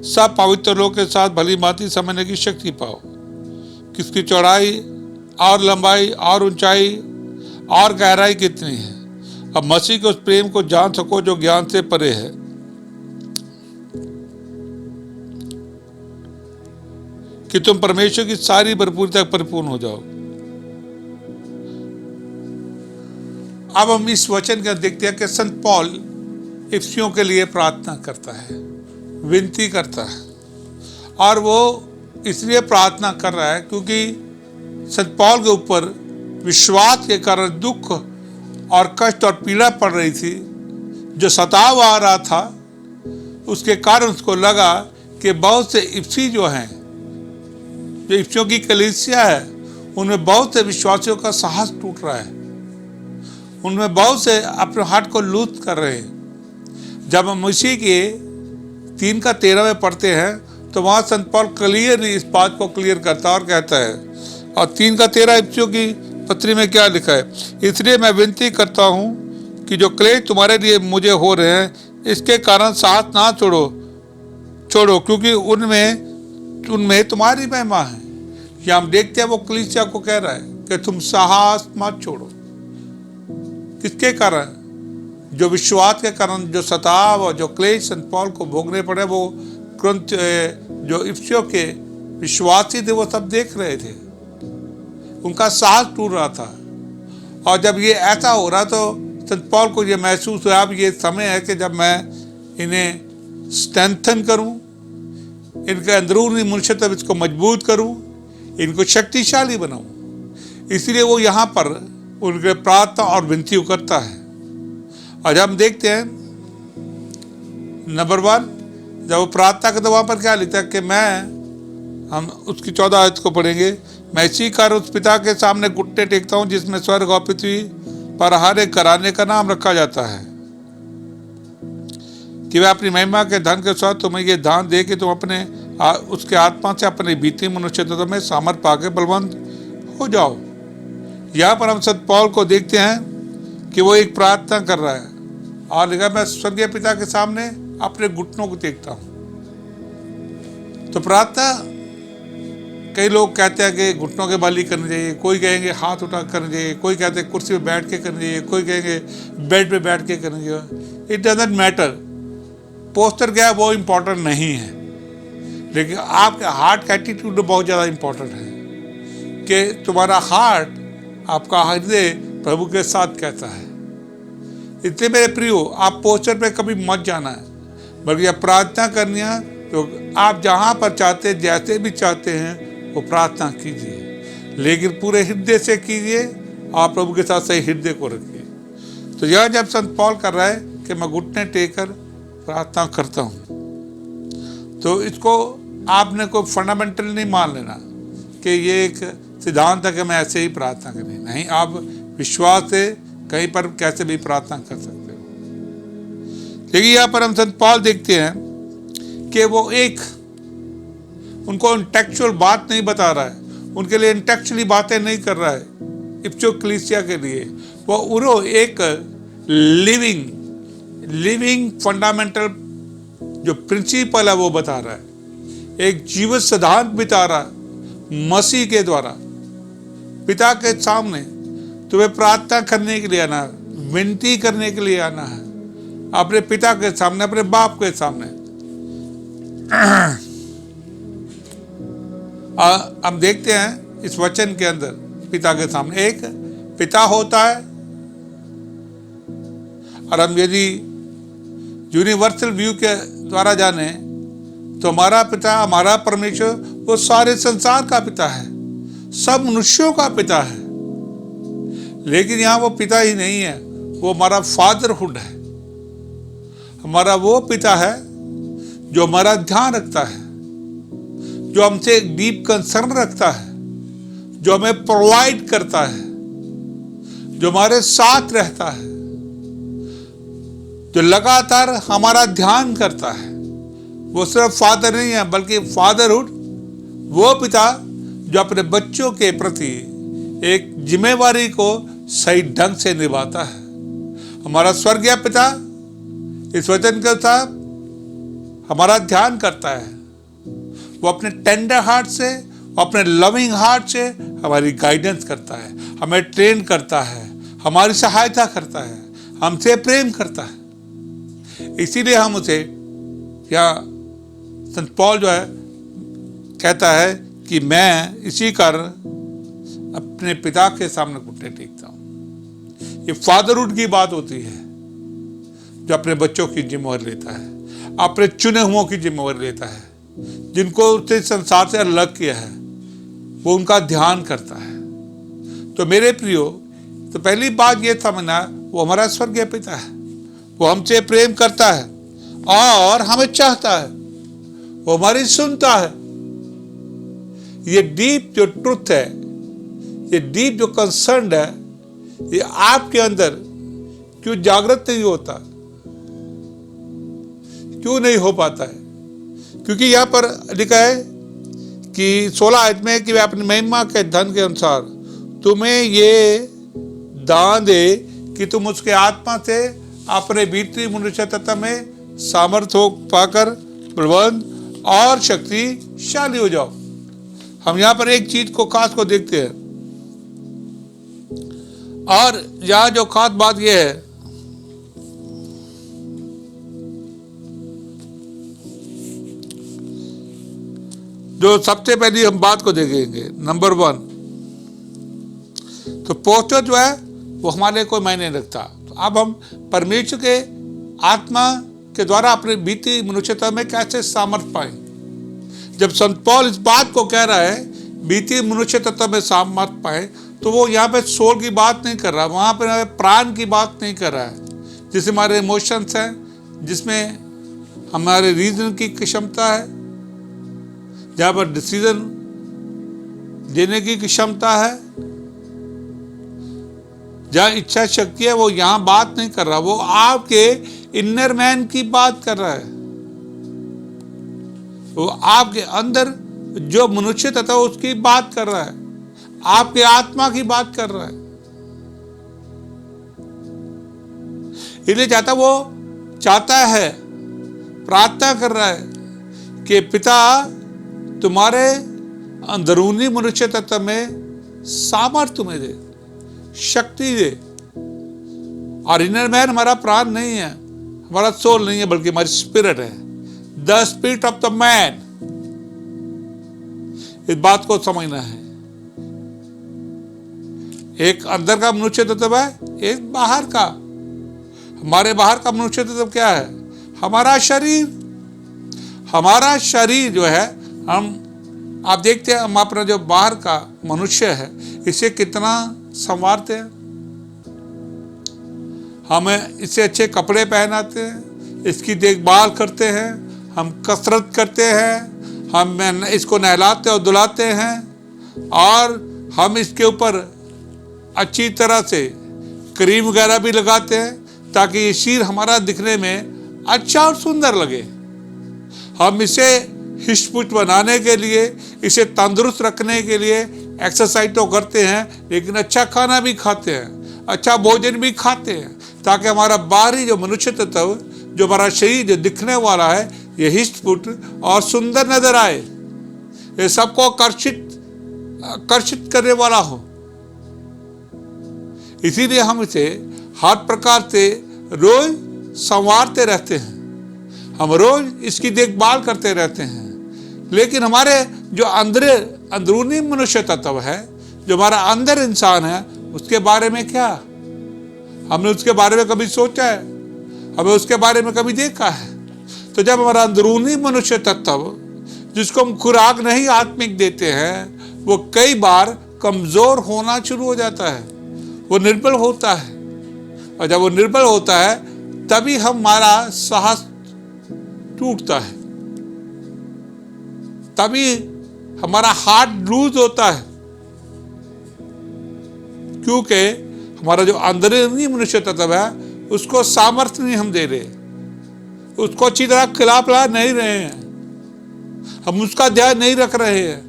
सब पवित्र लोग के साथ भली भांति समझने की शक्ति पाओ, किसकी चौड़ाई और लंबाई और ऊंचाई और गहराई कितनी है, अब मसीह के उस प्रेम को जान सको जो ज्ञान से परे है, कि तुम परमेश्वर की सारी भरपूरता तक परिपूर्ण हो जाओ। अब हम इस वचन का देखते हैं कि संत पौल इफिसियों के लिए प्रार्थना करता है, विनती करता है, और वो इसलिए प्रार्थना कर रहा है क्योंकि संत पौल के ऊपर विश्वास के कारण दुख और कष्ट और पीड़ा पड़ रही थी, जो सताव आ रहा था। उसके कारण उसको लगा कि बहुत से इफिसी जो हैं, जो इफिसियों की कलीसिया है, उनमें बहुत से विश्वासियों का साहस टूट रहा है, उनमें बहुत से अपने हार्ट को लूज कर रहे हैं। जब हम मसीह के 3:13 में पढ़ते हैं तो वहाँ संत पौल क्लियर इस बात को क्लियर करता और कहता है, और 3:13 इफिसियों की पत्री में क्या लिखा है, इसलिए मैं विनती करता हूँ कि जो क्लेश तुम्हारे लिए मुझे हो रहे हैं, इसके कारण साथ ना छोड़ो, क्योंकि उनमें तुम्हारी महिमा है। या हम देखते हैं वो कलीसिया को कह रहा है कि तुम साहस मत छोड़ो। किसके कारण? जो विश्वास के कारण जो सताव और जो क्लेश संत पौल को भोगने पड़े, वो जो इफिसियों के विश्वासी थे वो सब देख रहे थे, उनका साहस टूट रहा था। और जब ये ऐसा हो रहा तो संत पौल को ये महसूस हुआ अब ये समय है कि जब मैं इन्हें स्ट्रेंथन करूं, इनके अंदरूनी मनुष्यत्व इसको मजबूत करूं, इनको शक्तिशाली बनाऊं। इसलिए वो यहाँ पर उनके प्रार्थना और विनती करता है। और जब हम देखते हैं नंबर 1, जब वो प्रार्थना करते वहाँ पर क्या लिखता है कि हम उसकी 14 आयत को पढ़ेंगे। मैं इसी कारण उस पिता के सामने घुटने टेकता हूँ जिसमें स्वर्ग और पृथ्वी पर हर एक घराने का नाम रखा जाता है, कि वह अपनी महिमा के धन के साथ तुम्हें ये दान दे कि तुम अपने उसके आत्मा से अपने भीतरी मनुष्य तत्व में सामर्थ पाके बलवंत हो जाओ। यहाँ पर हम संत पौल को देखते हैं कि वो एक प्रार्थना कर रहा है और लिखा, मैं स्वर्गीय पिता के सामने अपने घुटनों को देखता हूँ। तो प्रार्थना कई लोग कहते हैं कि घुटनों के बल ही करनी चाहिए, कोई कहेंगे हाथ उठा करनी चाहिए, कोई कहते हैं कुर्सी पे बैठ के करनी चाहिए, कोई कहेंगे बेड पे बैठ के करनी चाहिए। इट डजंट मैटर, पोस्टर क्या है वो इम्पोर्टेंट नहीं है, लेकिन आपके हार्ट का एटीट्यूड बहुत ज़्यादा इम्पोर्टेंट है कि तुम्हारा हार्ट, आपका हृदय प्रभु के साथ कहता है। इसलिए मेरे प्रियो, आप पोस्टर पे कभी मत जाना है, बल्कि आप प्रार्थना करनी है तो आप जहाँ पर चाहते, जैसे भी चाहते हैं वो प्रार्थना कीजिए, लेकिन पूरे हृदय से कीजिए। आप प्रभु के साथ सही हृदय को रखिए। तो यह जब संत पौल कर रहा है कि मैं घुटने टेककर प्रार्थना करता हूँ, तो इसको आपने कोई फंडामेंटल नहीं मान लेना कि ये एक सिद्धांत है कि मैं ऐसे ही प्रार्थना करें। नहीं, आप विश्वास से कहीं पर कैसे भी प्रार्थना कर सकते हो। लेकिन यहाँ पर हम संत पौल देखते हैं कि वो एक उनको इंटेलेक्चुअल बात नहीं बता रहा है, उनके लिए इंटेलेक्चुअली बातें नहीं कर रहा है इप्सो कलीसिया के लिए। वो उन्हों एक लिविंग फंडामेंटल जो प्रिंसिपल है वो बता रहा है, एक जीवन सिद्धांत बता रहा है मसीह के द्वारा। पिता के सामने तुम्हें प्रार्थना करने के लिए आना है, विनती करने के लिए आना है, अपने पिता के सामने, अपने बाप के सामने। हम देखते हैं इस वचन के अंदर पिता के सामने एक पिता होता है, और हम यदि यूनिवर्सल व्यू के द्वारा जाने तो हमारा पिता, हमारा परमेश्वर वो सारे संसार का पिता है, सब मनुष्यों का पिता है। लेकिन यहाँ वो पिता ही नहीं है, वो हमारा फादरहुड है, हमारा वो पिता है जो हमारा ध्यान रखता है, जो हमसे एक डीप कंसर्न रखता है, जो हमें प्रोवाइड करता है, जो हमारे साथ रहता है, जो लगातार हमारा ध्यान करता है। वो सिर्फ फादर नहीं है, बल्कि फादरहुड वो पिता जो अपने बच्चों के प्रति एक जिम्मेवारी को सही ढंग से निभाता है। हमारा स्वर्गीय पिता इस वचन के साथ हमारा ध्यान करता है, वो अपने टेंडर हार्ट से, अपने लविंग हार्ट से हमारी गाइडेंस करता है, हमें ट्रेन करता है, हमारी सहायता करता है, हमसे प्रेम करता है। इसीलिए हम उसे, या संत पौल जो है कहता है कि मैं इसी कारण अपने पिता के सामने घुटने टेकता हूं। ये फादरहुड की बात होती है, जो अपने बच्चों की जिम्मेवारी लेता है, अपने चुने हुओं की जिम्मेवारी लेता है, जिनको उसने संसार से अलग किया है, वो उनका ध्यान करता है। तो मेरे प्रियो, तो पहली बात ये समझना, वो हमारा स्वर्गीय पिता है, वो हमसे प्रेम करता है और हमें चाहता है, वो हमारी सुनता है। ये डीप जो ट्रुथ है, ये डीप जो कंसर्न है, ये आपके अंदर क्यों जागृत नहीं होता, क्यों नहीं हो पाता है? क्योंकि यहाँ पर लिखा है कि 16 आयत में कि वह अपनी महिमा के धन के अनुसार तुम्हें ये दान दे कि तुम उसके आत्मा से अपने भीतरी मनुष्य तत्व में सामर्थ्य हो पाकर बलवान और शक्तिशाली हो जाओ। हम यहाँ पर एक चीज को खास को देखते हैं, और यहाँ जो खास बात यह है, जो सबसे पहली हम बात को देखेंगे, नंबर 1, तो पोस्टर जो है वो हमारे लिए कोई मायने नहीं रखता। तो अब हम परमेश्वर के आत्मा के द्वारा अपने बीती मनुष्यता में कैसे सामर्थ्य पाए। जब संत पौल इस बात को कह रहा है बीती मनुष्य तत्व में सामर्थ्य पाए, तो वो यहाँ पे सोल की बात नहीं कर रहा, वहाँ पे प्राण की बात नहीं कर रहा है, जिसमें हमारे इमोशंस हैं, जिसमें हमारे रीजन की क्षमता है, जहाँ पर डिसीजन देने की क्षमता है, जहाँ इच्छा शक्ति है, वो यहाँ बात नहीं कर रहा, वो आपके इनर मैन की बात कर रहा है। वो आपके अंदर जो मनुष्य तत्व उसकी बात कर रहा है, आपके आत्मा की बात कर रहा है। इसलिए चाहता है, प्रार्थना कर रहा है कि पिता तुम्हारे अंदरूनी मनुष्य तत्व में सामर्थ्य तुम्हें दे, शक्ति दे। और इनर मैन हमारा प्राण नहीं है, हमारा सोल नहीं है, बल्कि हमारी स्पिरिट है, the spirit of the man. इस बात को समझना है। एक अंदर का मनुष्य तत्व है, एक बाहर का। हमारे बाहर का मनुष्य तत्व क्या है? हमारा शरीर। हमारा शरीर जो है, आप देखते हैं, हम अपना जो बाहर का मनुष्य है इसे कितना संवारते हैं, हमें इससे अच्छे कपड़े पहनाते हैं, इसकी देखभाल करते हैं, हम कसरत करते हैं, हम इसको नहलाते और धुलाते हैं, और हम इसके ऊपर अच्छी तरह से क्रीम वगैरह भी लगाते हैं ताकि ये शरीर हमारा दिखने में अच्छा और सुंदर लगे। हम इसे हिष्ट-पुष्ट बनाने के लिए, इसे तंदुरुस्त रखने के लिए एक्सरसाइज तो करते हैं, लेकिन अच्छा खाना भी खाते हैं, अच्छा भोजन भी खाते हैं, ताकि हमारा बाहरी जो मनुष्य तत्व, जो हमारा शरीर जो दिखने वाला है, ये हिष्ट-पुष्ट और सुंदर नजर आए, ये सबको आकर्षित करने वाला हो। इसीलिए हम इसे हर प्रकार से रोज संवारते रहते हैं, हम रोज इसकी देखभाल करते रहते हैं। लेकिन हमारे जो अंदरूनी मनुष्य तत्व है, जो हमारा अंदर इंसान है, उसके बारे में क्या हमने उसके बारे में कभी सोचा है? हमें उसके बारे में कभी देखा है? तो जब हमारा अंदरूनी मनुष्य तत्व, जिसको हम खुराक नहीं आत्मिक देते हैं, वो कई बार कमजोर होना शुरू हो जाता है, वो निर्बल होता है। और जब वो निर्बल होता है, तभी हमारा साहस टूटता है, तभी हमारा हार्ट लूज होता है, क्योंकि हमारा जो अंदरूनी मनुष्य तत्व है, उसको सामर्थ्य नहीं हम दे रहे, उसको अच्छी तरह खिला नहीं रहे हैं, हम उसका ध्यान नहीं रख रहे हैं,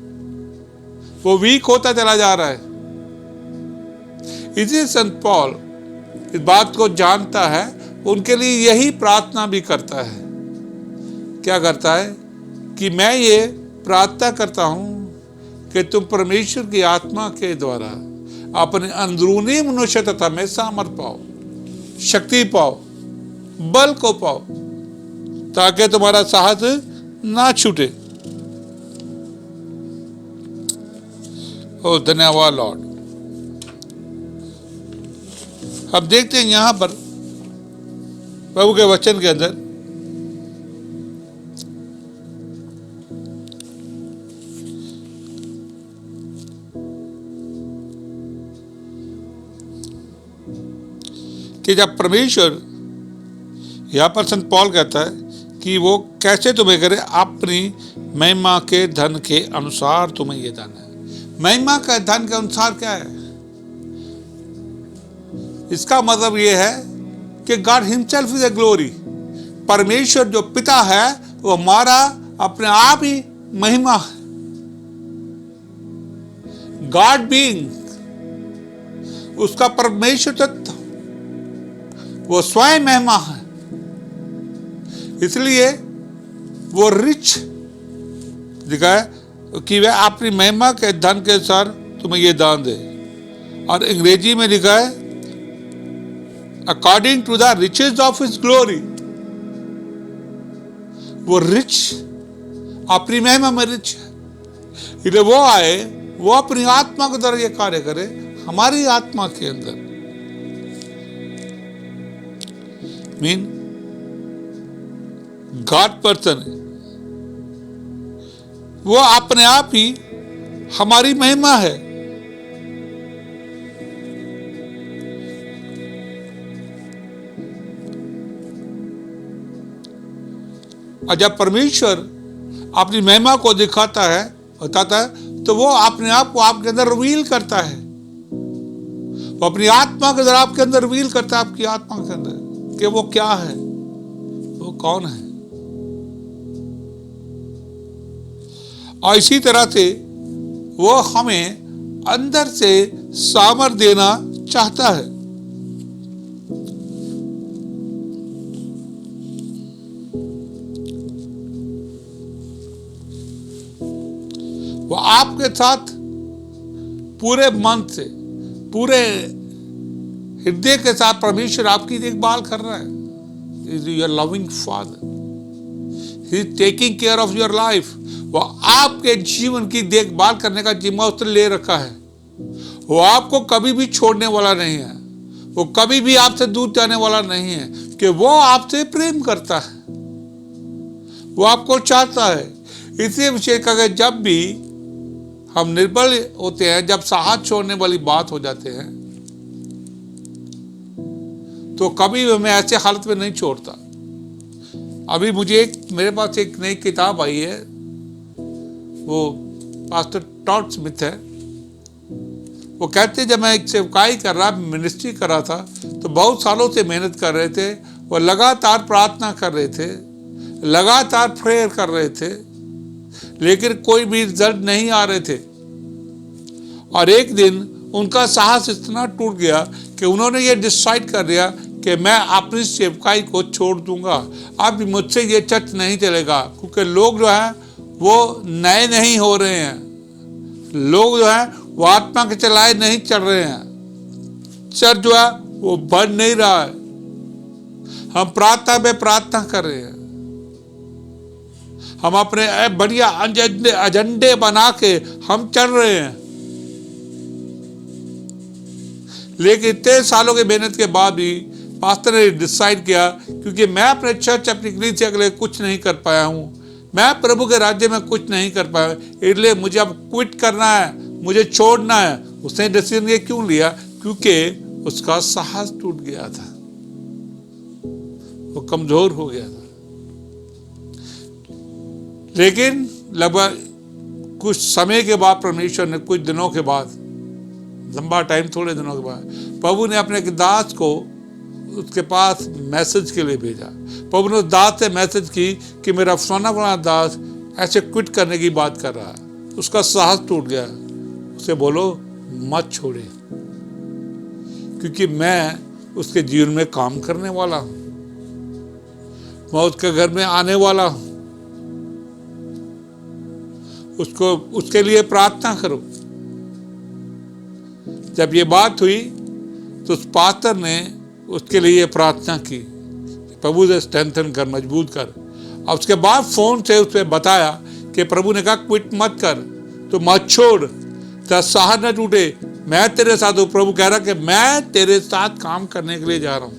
वो वीक होता चला जा रहा है। इसलिए संत पौल इस बात को जानता है, उनके लिए यही प्रार्थना भी करता है। क्या करता है कि मैं ये प्रार्थना करता हूं कि तुम परमेश्वर की आत्मा के द्वारा अपने अंदरूनी मनुष्य तत्व में सामर्थ पाओ, शक्ति पाओ, बल को पाओ, ताकि तुम्हारा साहस ना छूटे। ओ धन्यवाद लॉर्ड। अब देखते हैं यहां पर प्रभु के वचन के अंदर कि जब परमेश्वर, यहां पर संत पौल कहता है कि वो कैसे तुम्हें करे, अपनी महिमा के धन के अनुसार तुम्हें ये दान है। महिमा का धन के अनुसार क्या है? इसका मतलब ये है कि God himself is a glory. परमेश्वर जो पिता है, वो हमारा अपने आप ही महिमा है। गॉड बीइंग, उसका परमेश्वर तत्व, वो स्वयं महिमा है। इसलिए वो रिच लिखा है कि वह अपनी महिमा के धन के अनुसार तुम्हें ये दान दे। और अंग्रेजी में लिखा है according to the riches of his glory. वो रिच, अपनी महिमा में रिच है, इसलिए वो आए, वो अपनी आत्मा के द्वारा ये कार्य करे हमारी आत्मा के अंदर। मीन गॉड पर्सन, वो अपने आप ही हमारी महिमा है। और जब परमेश्वर अपनी महिमा को दिखाता है, बताता है, तो वो अपने आप को आपके अंदर रिवील करता है। वो अपनी आत्मा के अंदर आपके अंदर रिवील करता है, आपकी आत्मा के अंदर, कि वो क्या है, वो कौन है। और इसी तरह से वो हमें अंदर से सामर्थ देना चाहता है। वो आपके साथ पूरे मन से, पूरे हृदय के साथ परमेश्वर आपकी देखभाल कर रहा है। Is your loving father, he is taking care of your life. वो आपके जीवन की देखभाल करने का जिम्मा उसने ले रखा है। वो आपको कभी भी छोड़ने वाला नहीं है, वो कभी भी आपसे दूर जाने वाला नहीं है, कि वो आपसे प्रेम करता है, वो आपको चाहता है। इसी विषय का जब भी हम निर्बल होते हैं, जब साहस छोड़ने वाली बात हो जाते हैं, तो कभी हमें ऐसे हालत में नहीं छोड़ता। अभी मेरे पास एक नई किताब आई है, वो पास्टर टॉड स्मिथ है। वो कहते जब मैं एक सेवकाई कर रहा, मिनिस्ट्री कर रहा था, तो बहुत सालों से मेहनत कर रहे थे, वो लगातार प्रार्थना कर रहे थे, लगातार प्रेयर कर रहे थे, लेकिन कोई भी रिजल्ट नहीं आ रहे थे। और एक दिन उनका साहस इतना टूट गया कि उन्होंने ये डिसाइड कर लिया कि मैं अपनी सेवकाई को छोड़ दूंगा, अब मुझसे ये चर्च नहीं चलेगा, क्योंकि लोग जो हैं वो नए नहीं हो रहे हैं, लोग जो हैं वो आत्मा के चलाए नहीं चल रहे हैं, चर्च जो है वो बढ़ नहीं रहा है, हम प्रार्थना पे प्रार्थना कर रहे हैं, हम अपने बढ़िया एजेंडे बना के हम चल रहे हैं, लेकिन इतने सालों की मेहनत के बाद भी पास्टर ने डिसाइड किया, क्योंकि मैं अपने चर्च अपनी कलीसिया के लिए कुछ नहीं कर पाया हूं, मैं प्रभु के राज्य में कुछ नहीं कर पाया, इसलिए मुझे अब क्विट करना है, मुझे छोड़ना है। उसने डिसीजन ये क्यों लिया? क्योंकि उसका साहस टूट गया था, वो कमजोर हो गया था। लेकिन लगभग कुछ समय के बाद परमेश्वर ने, कुछ दिनों के बाद, लंबा टाइम थोड़े दिनों के बाद, प्रभु ने अपने एक दास को उसके पास मैसेज के लिए भेजा। प्रभु ने उस दास से मैसेज की कि मेरा फलाना दास ऐसे क्विट करने की बात कर रहा है, उसका साहस टूट गया, उसे बोलो मत छोड़े, क्योंकि मैं उसके जीवन में काम करने वाला हूं, मैं उसके घर में आने वाला हूं, उसको उसके लिए प्रार्थना करो। जब ये बात हुई तो उस पास्टर ने उसके लिए प्रार्थना की, प्रभु से स्ट्रेंथन कर, मजबूत कर। और उसके बाद फोन से उसे बताया कि प्रभु ने कहा क्विट मत कर, तो मत छोड़, तेरा साहस न टूटे, मैं तेरे साथ हूं। प्रभु कह रहा कि मैं तेरे साथ काम करने के लिए जा रहा हूं,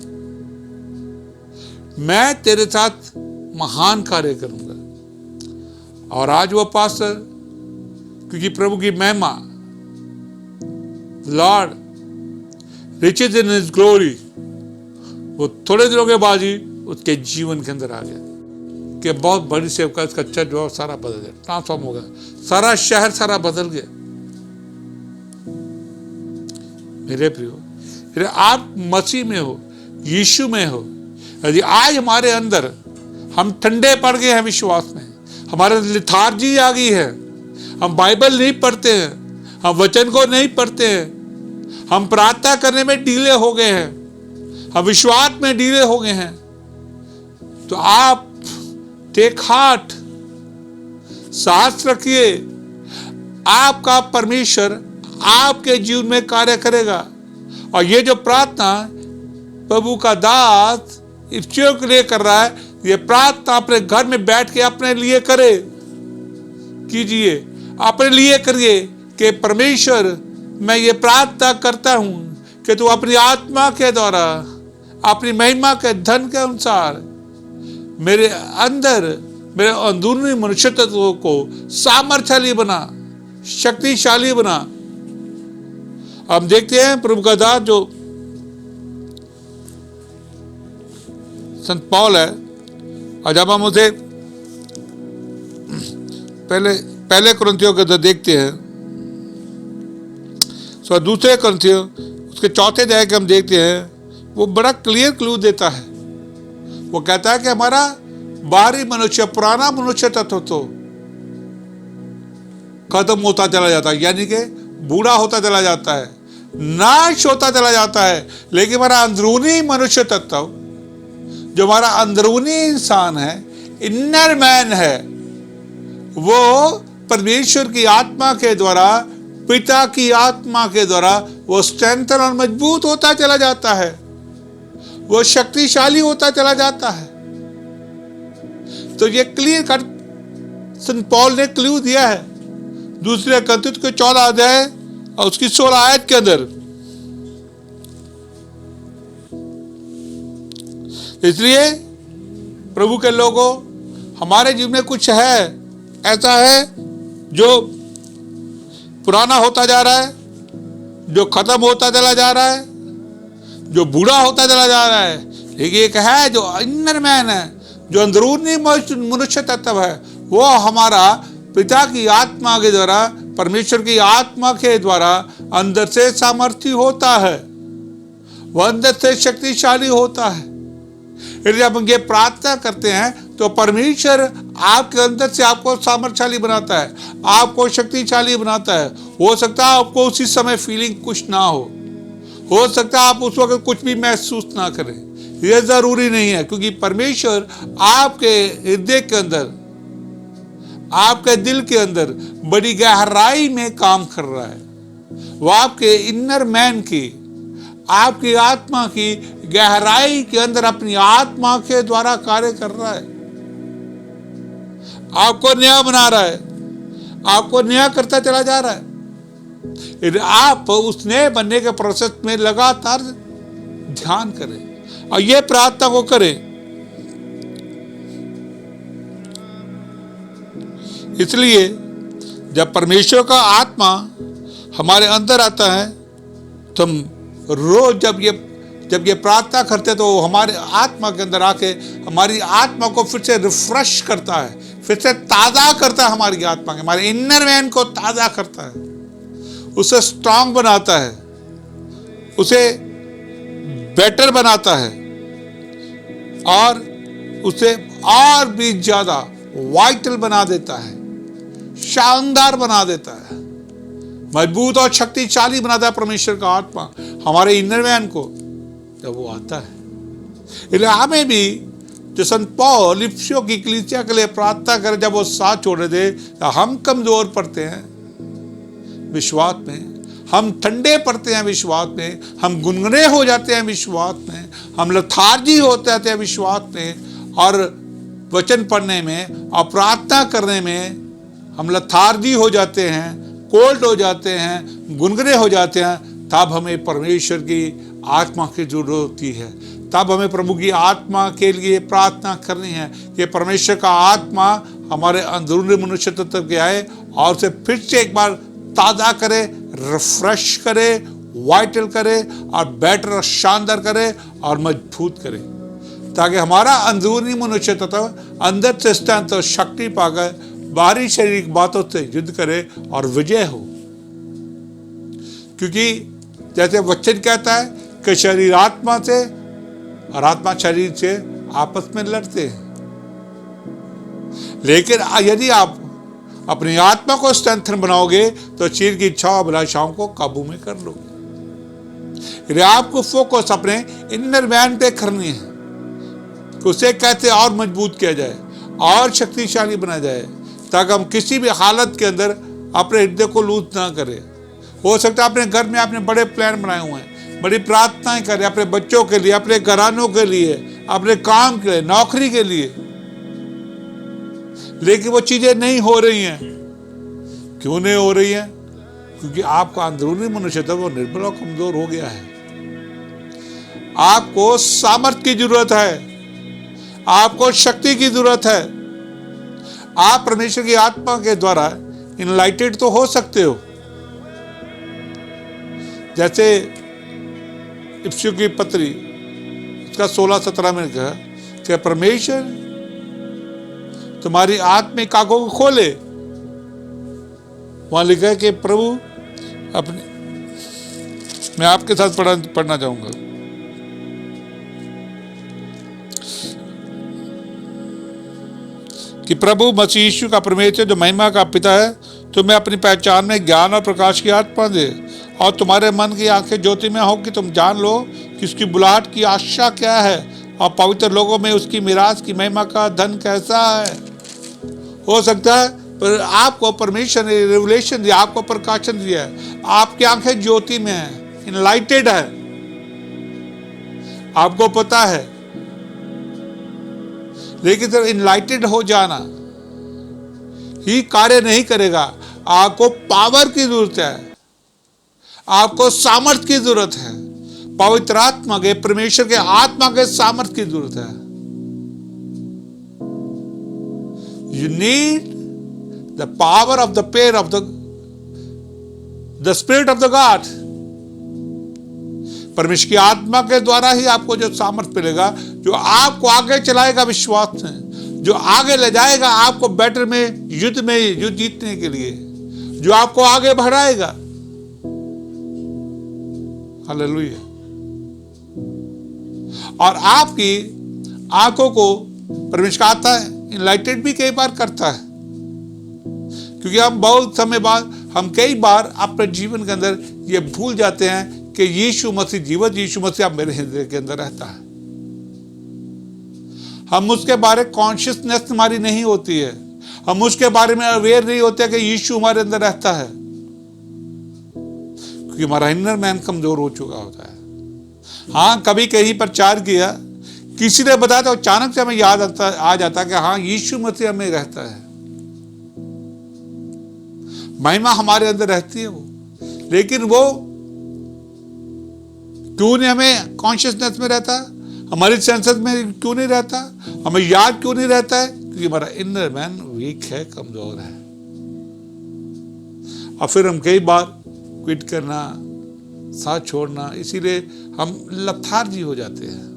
मैं तेरे साथ महान कार्य करूंगा। और आज वो पास्टर, क्योंकि प्रभु की महिमा, lord riches in his glory, वो थोड़े दिनों के बाद ही उसके जीवन के अंदर आ गया कि बहुत बड़ी सेवका, इसका चर्च जो सारा बदल गया, ट्रांसफॉर्म हो गया, सारा शहर सारा बदल गया। मेरे प्रियो, आप मसीह में हो, यीशु में हो, यदि आज हमारे अंदर हम ठंडे पड़ गए हैं विश्वास में, हमारे लिथार्जी आ गई है, हम बाइबल नहीं पढ़ते हैं, हम वचन को नहीं पढ़ते हैं, हम प्रार्थना करने में ढीले हो गए हैं, हम विश्वास में ढीले हो गए हैं, तो आप टेक हार्ट, साहस रखिए, आपका परमेश्वर आपके जीवन में कार्य करेगा। और ये जो प्रार्थना प्रभु का दास इफ्तियों के लिए कर रहा है, ये प्रार्थना अपने घर में बैठ के अपने लिए करे, कीजिए, अपने लिए करिए कि परमेश्वर, मैं ये प्रार्थना करता हूं कि तू अपनी आत्मा के द्वारा, अपनी महिमा के धन के अनुसार मेरे अंदर, मेरे अंदरूनी मनुष्य तत्वों को सामर्थ्यशाली बना, शक्तिशाली बना। हम देखते हैं प्रभु का दास जो संत पौल है, और जब हम उसे पहले कुरिन्थियों के अंदर देखते हैं, तो दूसरे कुरिन्थियों उसके चौथे अध्याय के हम देखते हैं, वो बड़ा क्लियर क्लू देता है। वो कहता है कि हमारा बाहरी मनुष्य, पुराना मनुष्य तत्व तो खत्म होता चला जाता है, यानी कि बूढ़ा होता चला जाता है, नाश होता चला जाता है, लेकिन हमारा अंदरूनी मनुष्य तत्व, जो हमारा अंदरूनी इंसान है, इनर मैन है, वो परमेश्वर की आत्मा के द्वारा, पिता की आत्मा के द्वारा वो स्ट्रेंथन और मजबूत होता चला जाता है, वो शक्तिशाली होता चला जाता है। तो ये क्लियर कट संत पौल ने क्लू दिया है दूसरे कुरिन्थियों के 14 अध्याय और उसकी 16 आयत के अंदर। इसलिए प्रभु के लोगों, हमारे जीवन में कुछ है, ऐसा है जो पुराना होता जा रहा है, जो खत्म होता चला जा रहा है, जो बूढ़ा होता चला जा रहा है, लेकिन एक है जो इनर मैन है, जो अंदरूनी मनुष्य तत्व है, वो हमारा पिता की आत्मा के द्वारा, परमेश्वर की आत्मा के द्वारा अंदर से सामर्थ्य होता है, वह अंदर से शक्तिशाली होता है। यदि जब हम ये प्रार्थना करते हैं तो परमेश्वर आपके अंदर से आपको सामर्थ्यशाली बनाता है, आपको शक्तिशाली बनाता है। हो सकता है आपको उसी समय फीलिंग कुछ ना हो सकता है आप उस वक्त कुछ भी महसूस ना करें, यह जरूरी नहीं है, क्योंकि परमेश्वर आपके हृदय के अंदर, आपके दिल के अंदर बड़ी गहराई में काम कर रहा है। वो आपके इनर मैन की, आपकी आत्मा की गहराई के अंदर अपनी आत्मा के द्वारा कार्य कर रहा है। आपको नया बना रहा है, आपको नया करता चला जा रहा है। यदि आप उस नए बनने के प्रोसेस में लगातार ध्यान करें और ये प्रार्थना को करें, इसलिए जब परमेश्वर का आत्मा हमारे अंदर आता है तो हम रोज जब ये प्रार्थना करते तो हमारे आत्मा के अंदर आके हमारी आत्मा को फिर से रिफ्रेश करता है, फिर से ताज़ा करता है। हमारी आत्मा के, हमारे इनर मैन को ताज़ा करता है, उसे स्ट्रांग बनाता है, उसे बेटर बनाता है और उसे और भी ज़्यादा वाइटल बना देता है, शानदार बना देता है, मजबूत और शक्तिशाली बनाता है। परमेश्वर का आत्मा हमारे इनर मैन को जब वो आता है, इसलिए हमें भी जो संत पौल इफिसियों की कलीसिया के लिए प्रार्थना करें, जब वो साथ छोड़ दे, हम कमजोर पड़ते हैं विश्वास में, हम ठंडे पड़ते हैं विश्वास में, हम गुनगुने हो जाते हैं विश्वास में, हम लथार्जी होते रहते हैं विश्वास में, और वचन पढ़ने में और प्रार्थना करने में हम लथार्जी हो जाते हैं, कोल्ड हो जाते हैं, गुनगुने हो जाते हैं। तब हमें परमेश्वर की आत्मा की जरूरत होती है, तब हमें प्रभु की आत्मा के लिए प्रार्थना करनी है कि परमेश्वर का आत्मा हमारे अंदरूनी मनुष्य तत्व के आए और उसे फिर से एक बार ताज़ा करे, रिफ्रेश करे, वाइटल करे और बेटर और शानदार करे और मजबूत करे, ताकि हमारा अंदरूनी मनुष्य तत्व अंदर से स्थित और शक्ति पाकर बाहरी शारीरिक बातों से युद्ध करे और विजय हो। क्योंकि जैसे वचन कहता है कि शरीर आत्मा से और आत्मा शरीर से आपस में लड़ते हैं, लेकिन यदि आप अपनी आत्मा को स्ट्रेंथन बनाओगे तो शरीर की इच्छा और अभिलाषाओं को काबू में कर लोगे। यदि आपको फोकस अपने इनर मैन पे करनी है कि उसे कैसे और मजबूत किया जाए और शक्तिशाली बनाया जाए, ताकि हम किसी भी हालत के अंदर अपने हृदय को लूज ना करें। हो सकता है अपने घर में आपने बड़े प्लान बनाए हुए हैं, बड़ी प्रार्थनाएं करें अपने बच्चों के लिए, अपने घरानों के लिए, अपने काम के लिए, नौकरी के लिए, लेकिन वो चीजें नहीं हो रही हैं। क्यों नहीं हो रही हैं? क्योंकि आपका अंदरूनी मनुष्य था वो निर्बल और कमजोर हो गया है। आपको सामर्थ्य की जरूरत है, आपको शक्ति की जरूरत है। आप परमेश्वर की आत्मा के द्वारा इनलाइटेड तो हो सकते हो, जैसे इफिसियों की पत्री उसका 16-17 में कहा कि परमेश्वर तुम्हारी आत्मिक आंखों को खोले। वहां लिखा है कि प्रभु अपने, मैं आपके साथ पढ़ना चाहूंगा कि प्रभु मसीह यीशु का परमेश्वर जो महिमा का पिता है तुम्हें अपनी पहचान में ज्ञान और प्रकाश की आत्मा दे और तुम्हारे मन की आंखें ज्योति में हो कि तुम जान लो कि उसकी बुलाहट की आशा क्या है और पवित्र लोगों में उसकी मिरास की महिमा का धन कैसा है। हो सकता है पर आपको परमेश्वर ने रेवलेशन दिया, आपको प्रकाशन दिया है, आपकी आंखें ज्योति में है, इनलाइटेड है, आपको पता है। लेकिन जब इनलाइटेड हो जाना ही कार्य नहीं करेगा, आपको पावर की जरूरत है, आपको सामर्थ्य की जरूरत है, पवित्र आत्मा के, परमेश्वर के आत्मा के सामर्थ्य की जरूरत है। You need the power of the pair of the spirit of the God. परमेश्वर की आत्मा के द्वारा ही आपको जो सामर्थ्य मिलेगा, जो आपको आगे चलाएगा विश्वास में, जो आगे ले जाएगा आपको बेटर में युद्ध जीतने के लिए, जो आपको आगे बढ़ाएगा। हालेलुया। और आपकी आंखों को परमेश्वर का आता है इनलाइटेड भी कई बार करता है, क्योंकि हम बहुत समय बाद हम कई बार अपने जीवन के अंदर ये भूल जाते हैं कि यीशु मसीह जीवित यीशु मसीह अब मेरे हृदय के अंदर रहता है। हम उसके बारे में कॉन्शियसनेस हमारी नहीं होती है, हम उसके बारे में अवेयर नहीं होते कि यीशु हमारे अंदर रहता है, क्योंकि हमारा इनर मैन कमजोर हो चुका होता है। हाँ, कभी कहीं प्रचार किया, किसी ने बताया तो अचानक से हमें याद आ जाता कि हाँ यीशु मसीह हमें रहता है, महिमा हमारे अंदर रहती है वो। लेकिन वो क्यों नहीं हमें कॉन्शियसनेस में रहता, हमारी सेंसेस में क्यों नहीं रहता, हमें याद क्यों नहीं रहता है? क्योंकि हमारा इनर मैन वीक है, कमजोर है। और फिर हम कई बार क्विट करना, साथ छोड़ना, इसीलिए हम लथार्जी हो जाते हैं,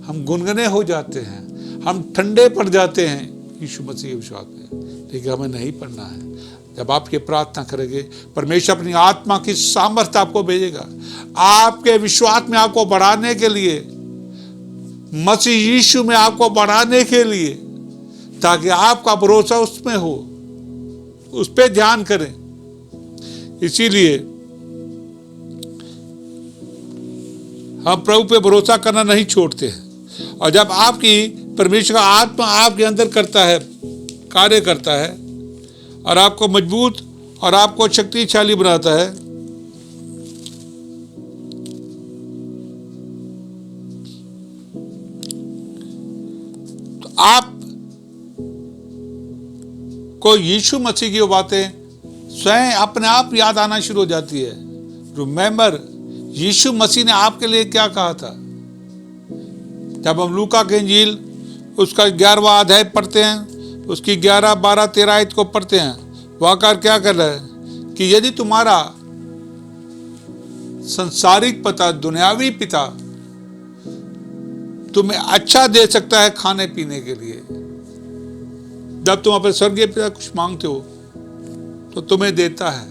हम गुनगुने हो जाते हैं, हम ठंडे पड़ जाते हैं यीशु मसीह के विश्वास में। लेकिन हमें नहीं पढ़ना है। जब आप ये प्रार्थना करेंगे, परमेश्वर अपनी आत्मा की सामर्थ्य आपको भेजेगा, आपके विश्वास में आपको बढ़ाने के लिए, मसीह यीशु में आपको बढ़ाने के लिए, ताकि आपका भरोसा उसमें हो, उस पर ध्यान करें। इसीलिए हम प्रभु पे भरोसा करना नहीं छोड़ते हैं। और जब आपकी परमेश्वर का आत्मा आपके अंदर करता है, कार्य करता है, और आपको मजबूत और आपको शक्तिशाली बनाता है, तो आप को यीशु मसीह की बातें स्वयं अपने आप याद आना शुरू हो जाती है। रिमेंबर, यीशु मसीह ने आपके लिए क्या कहा था। जब हम लूका के इंजील उसका 11वां अध्याय पढ़ते हैं, उसकी 11, 12, 13 आयत को पढ़ते हैं, वाकार क्या कर रहा है कि यदि तुम्हारा संसारिक पिता, दुनियावी पिता तुम्हें अच्छा दे सकता है खाने पीने के लिए, जब तुम अपने स्वर्गीय पिता कुछ मांगते हो तो तुम्हें देता है।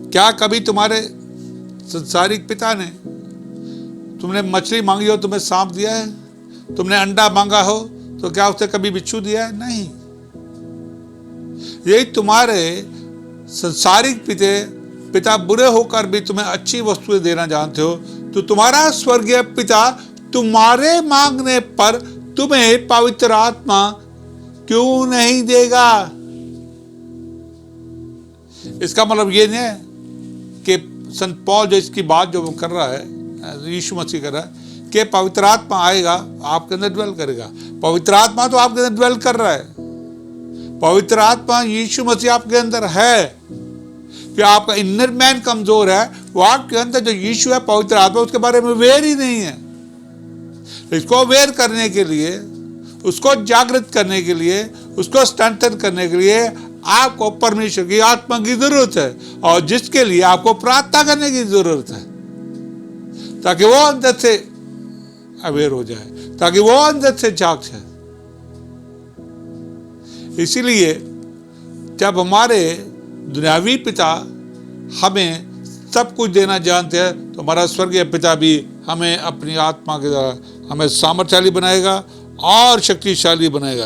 क्या कभी तुम्हारे संसारिक पिता ने, तुमने मछली मांगी हो तुम्हें सांप दिया है? तुमने अंडा मांगा हो तो क्या उसने कभी बिच्छू दिया है? नहीं। यही तुम्हारे संसारिक पिता बुरे होकर भी तुम्हें अच्छी वस्तुएं देना जानते हो, तो तुम्हारा स्वर्गीय पिता तुम्हारे मांगने पर तुम्हें पवित्र आत्मा क्यों नहीं देगा? इसका मतलब ये नहीं है कि संत पौल जो इसकी बात जो कर रहा है, यीशु मसीह कर रहा है कि पवित्र आत्मा आएगा आपके अंदर ड्वेल करेगा। पवित्र आत्मा तो आपके अंदर ड्वेल कर रहा है। पवित्र आत्मा यीशु मसीह आपके अंदर है, कि आपका इनर मैन कमजोर है, वो आपके अंदर जो यीशु है पवित्र आत्मा, उसके बारे में अवेयर ही नहीं है। इसको अवेयर करने के लिए, उसको जागृत करने के लिए, उसको स्ट्रेंथन करने के लिए आपको परमेश्वर की आत्मा की जरूरत है, और जिसके लिए आपको प्रार्थना करने की जरूरत है, ताकि वो अंदर से अवेयर हो जाए, ताकि वो अंदर से जाग जाए। इसीलिए जब हमारे दुनियावी पिता हमें सब कुछ देना जानते हैं, तो हमारा स्वर्गीय पिता भी हमें अपनी आत्मा के द्वारा हमें सामर्थ्यशाली बनाएगा और शक्तिशाली बनाएगा।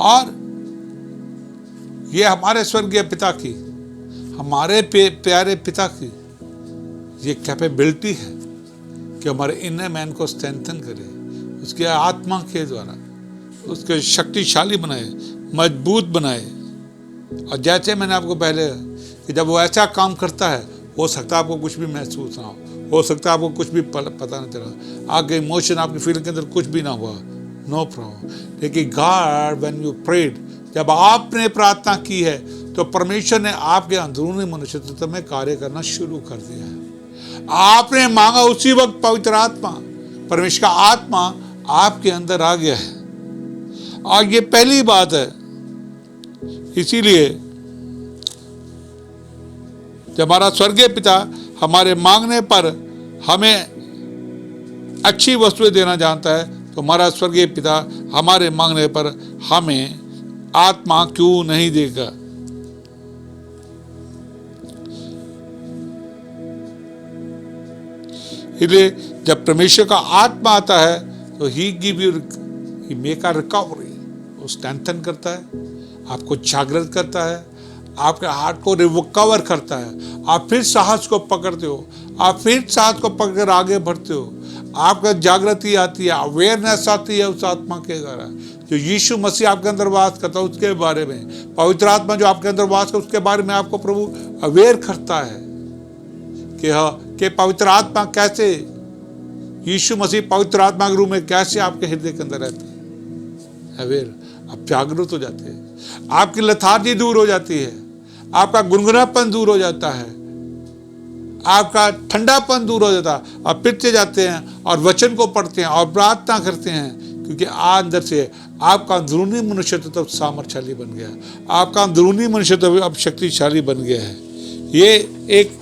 और ये हमारे स्वर्गीय पिता की, हमारे प्यारे पिता की ये कैपेबिलिटी है कि हमारे इनर मैन को स्ट्रेंथन करे, उसके आत्मा के द्वारा उसके शक्तिशाली बनाए, मजबूत बनाए। और जैसे मैंने आपको पहले कि जब वो ऐसा काम करता है, हो सकता है आपको कुछ भी महसूस ना हो सकता है आपको कुछ भी पता नहीं चला, आपके इमोशन, आपकी फीलिंग के अंदर कुछ भी ना हुआ, नो प्रॉब्लम। लेकिन गॉड व्हेन यू प्रेड, जब आपने प्रार्थना की है तो परमेश्वर ने आपके अंदरूनी मनुष्य तत्व में कार्य करना शुरू कर दिया है। आपने मांगा उसी वक्त पवित्र आत्मा, परमेश्वर का आत्मा आपके अंदर आ गया है, और ये पहली बात है। इसीलिए जब हमारा स्वर्गीय पिता हमारे मांगने पर हमें अच्छी वस्तुएं देना जानता है, तो हमारा स्वर्गीय पिता हमारे मांगने पर हमें आत्मा क्यों नहीं देगा। इसलिए जब परमेश्वर का आत्मा आता है तो he give you, he make a recovery, वो स्ट्रेंथन करता है, आपको जागृत करता है, आपके हार्ट को रिकवर करता है। आप फिर साहस को पकड़ते हो, आप फिर साहस को पकड़कर आगे बढ़ते हो, आपका जागृति आती है, अवेयरनेस आती है उस आत्मा के द्वारा जो यीशु मसीह आपके अंदर वास करता है उसके बारे में। पवित्र आत्मा जो आपके अंदर वास करता है उसके बारे में आपको प्रभु अवेयर करता है कि हाँ, कि पवित्र आत्मा कैसे, यीशु मसीह पवित्र आत्मा के रूप में कैसे आपके हृदय के अंदर रहते हैं। अवेयर, आप जागरूक हो जाते हैं, आपकी लथार्जी दूर हो जाती है, आपका गुनगुनापन दूर हो जाता है, आपका ठंडापन दूर हो जाता है। आप फिरते जाते हैं और वचन को पढ़ते हैं और प्रार्थना करते हैं, क्योंकि अंदर से आपका अंदरूनी मनुष्य तो तब सामर्थ्यशाली बन गया, आपका अंदरूनी मनुष्य तो अब शक्तिशाली बन गया है। ये एक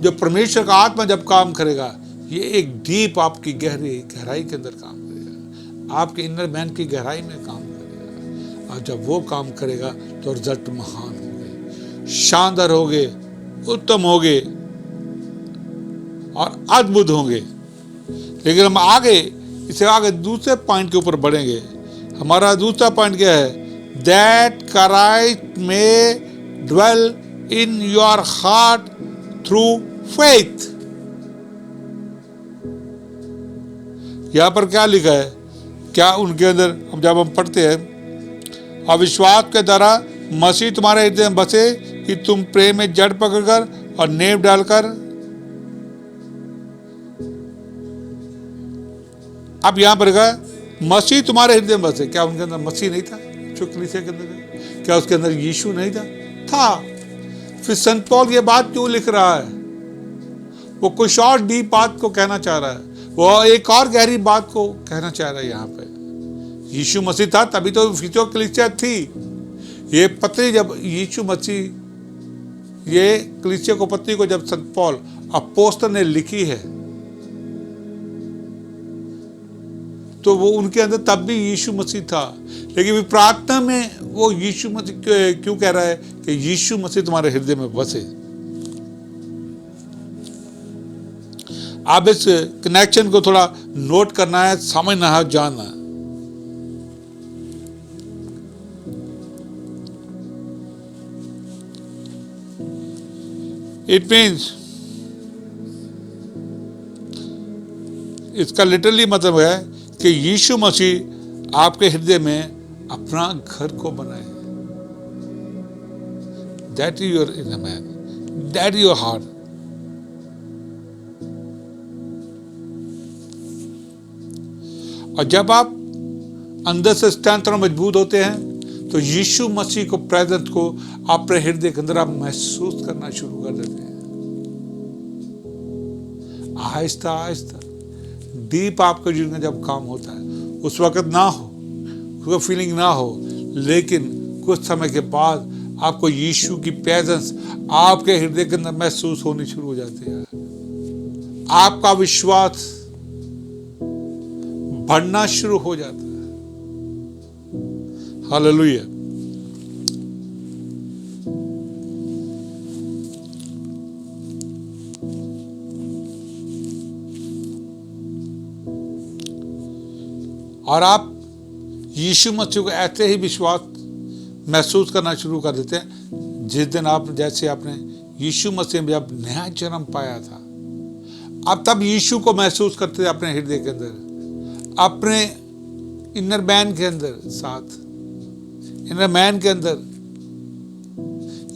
जो परमेश्वर का आत्मा जब काम करेगा, ये एक डीप आपकी गहराई के अंदर काम करेगा, आपके इनर मैन की गहराई में काम करेगा। और जब वो काम करेगा तो रिजल्ट महान होंगे, शानदार होंगे, उत्तम होंगे और अद्भुत होंगे। लेकिन हम इससे आगे दूसरे पॉइंट के ऊपर बढ़ेंगे। हमारा दूसरा पॉइंट क्या है? दैट क्राइस्ट में dwell in your heart through faith। यहां पर क्या लिखा है? क्या उनके अंदर जब हम पढ़ते हैं, अविश्वास के द्वारा मसीह तुम्हारे हृदय में बसे कि तुम प्रेम में जड़ पकड़कर और नेव डालकर। अब यहां पर कहा मसीह तुम्हारे हृदय में बसे। क्या उनके अंदर मसीह नहीं था? जो कलीसिया के अंदर, क्या उसके अंदर यीशु नहीं था? फिर संत पौल ये बात क्यों लिख रहा है? वो कुछ और डीप बात को कहना चाह रहा है, वो एक और गहरी बात को कहना चाह रहा है। यहाँ पे यीशु मसीह था तभी तो फिलिप्पियों कलीसिया थी। ये पत्री जब यीशु मसीह, ये कलीसिया को पत्री को जब संत पौल अपोस्तल ने लिखी है तो वो उनके अंदर तब भी यीशु मसीह था। लेकिन प्रार्थना में वो यीशु मसीह क्यों कह रहा है कि यीशु मसीह तुम्हारे हृदय में बसे? आप इस कनेक्शन को थोड़ा नोट करना है, समझना है, जानना है। इट मीन्स, इसका लिटरली मतलब है कि यीशु मसीह आपके हृदय में अपना घर को बनाए। That is your inner man, that is your heart. और जब आप अंदर से स्ट्रेंथ और मजबूत होते हैं तो यीशु मसीह को, प्रेजेंस को अपने हृदय के अंदर आप महसूस करना शुरू कर देते हैं। आहिस्ता आहिस्ता डीप आपके जीवन में जब काम होता है, उस वक्त ना हो, कोई फीलिंग ना हो, लेकिन कुछ समय के बाद आपको यीशु की प्रेजेंस आपके हृदय के अंदर महसूस होनी शुरू हो जाती है। आपका विश्वास बढ़ना शुरू हो जाता है। हालेलुया। और आप यीशु मसीह को ऐसे ही विश्वास महसूस करना शुरू कर देते हैं जिस दिन आप, जैसे आपने यीशु मसीह में जब नया जन्म पाया था, आप तब यीशु को महसूस करते थे अपने हृदय के अंदर, अपने इनर मैन के अंदर, साथ इनर मैन के अंदर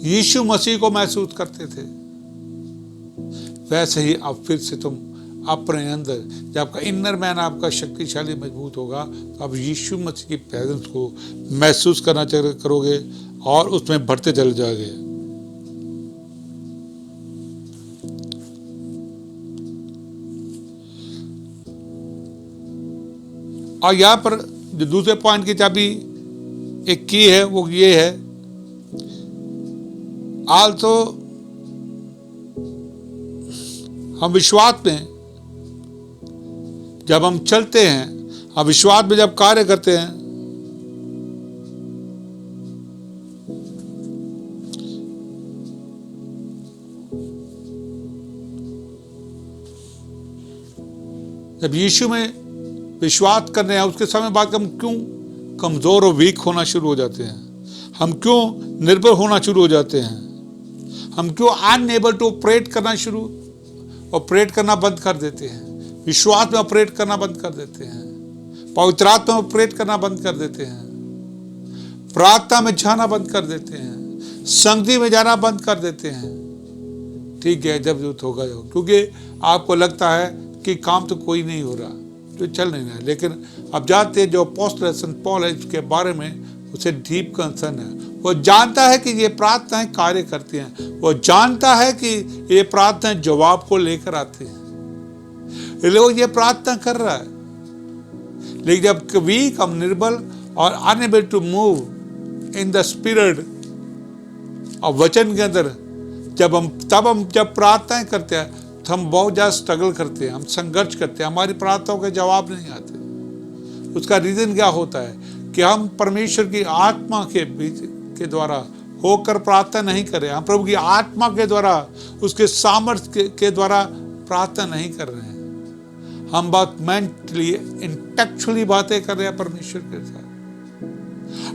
यीशु मसीह को महसूस करते थे। वैसे ही अब फिर से तुम अपने अंदर, जब आपका इनर मैन आपका शक्तिशाली मजबूत होगा तो आप यीशु मसीह की प्रेजेंस को महसूस करना करोगे और उसमें बढ़ते चले जाओगे। और यहां पर जो दूसरे पॉइंट की चाबी एक की है वो ये है, आल्सो हम विश्वास में जब हम चलते हैं, हम विश्वास में जब कार्य करते हैं, जब यीशु में विश्वास कर रहे हैं, उसके समय बाद हम क्यों कमज़ोर और वीक होना शुरू हो जाते हैं? हम क्यों निर्भर होना शुरू हो जाते हैं? हम क्यों अनएबल टू ऑपरेट करना बंद कर देते हैं? विश्वास में ऑपरेट करना बंद कर देते हैं, पवित्र आत्मा में ऑपरेट करना बंद कर देते हैं, प्रार्थना में जाना बंद कर देते हैं, संगति में जाना बंद कर देते हैं। ठीक है, जब जरूरत होगा, क्योंकि आपको लगता है कि काम तो कोई नहीं हो रहा, तो चल नहीं रहा। लेकिन अब जानते हैं जो अपोस्टल सेंट पॉल है, इसके बारे में उसे डीप कंसर्न है। वो जानता है कि ये प्रार्थनाएं कार्य करती हैं, वो जानता है कि ये प्रार्थनाएं जवाब को लेकर आती हैं, इसलिए वो ये प्रार्थना कर रहा है। लेकिन जब वीक, हम निर्बल और unable to move in the spirit और वचन के अंदर, जब प्रार्थनाएं करते हैं तो हम बहुत ज़्यादा स्ट्रगल करते हैं, हम संघर्ष करते हैं, हमारी प्रार्थनाओं के जवाब नहीं आते। उसका रीज़न क्या होता है कि हम परमेश्वर की आत्मा के बीच के द्वारा होकर प्रार्थना नहीं कर रहे, हम प्रभु की आत्मा के द्वारा, उसके सामर्थ्य के द्वारा प्रार्थना नहीं कर रहे हैं। हम बात मेंटली, इंटेलेक्चुअली बातें कर रहे हैं परमेश्वर के साथ,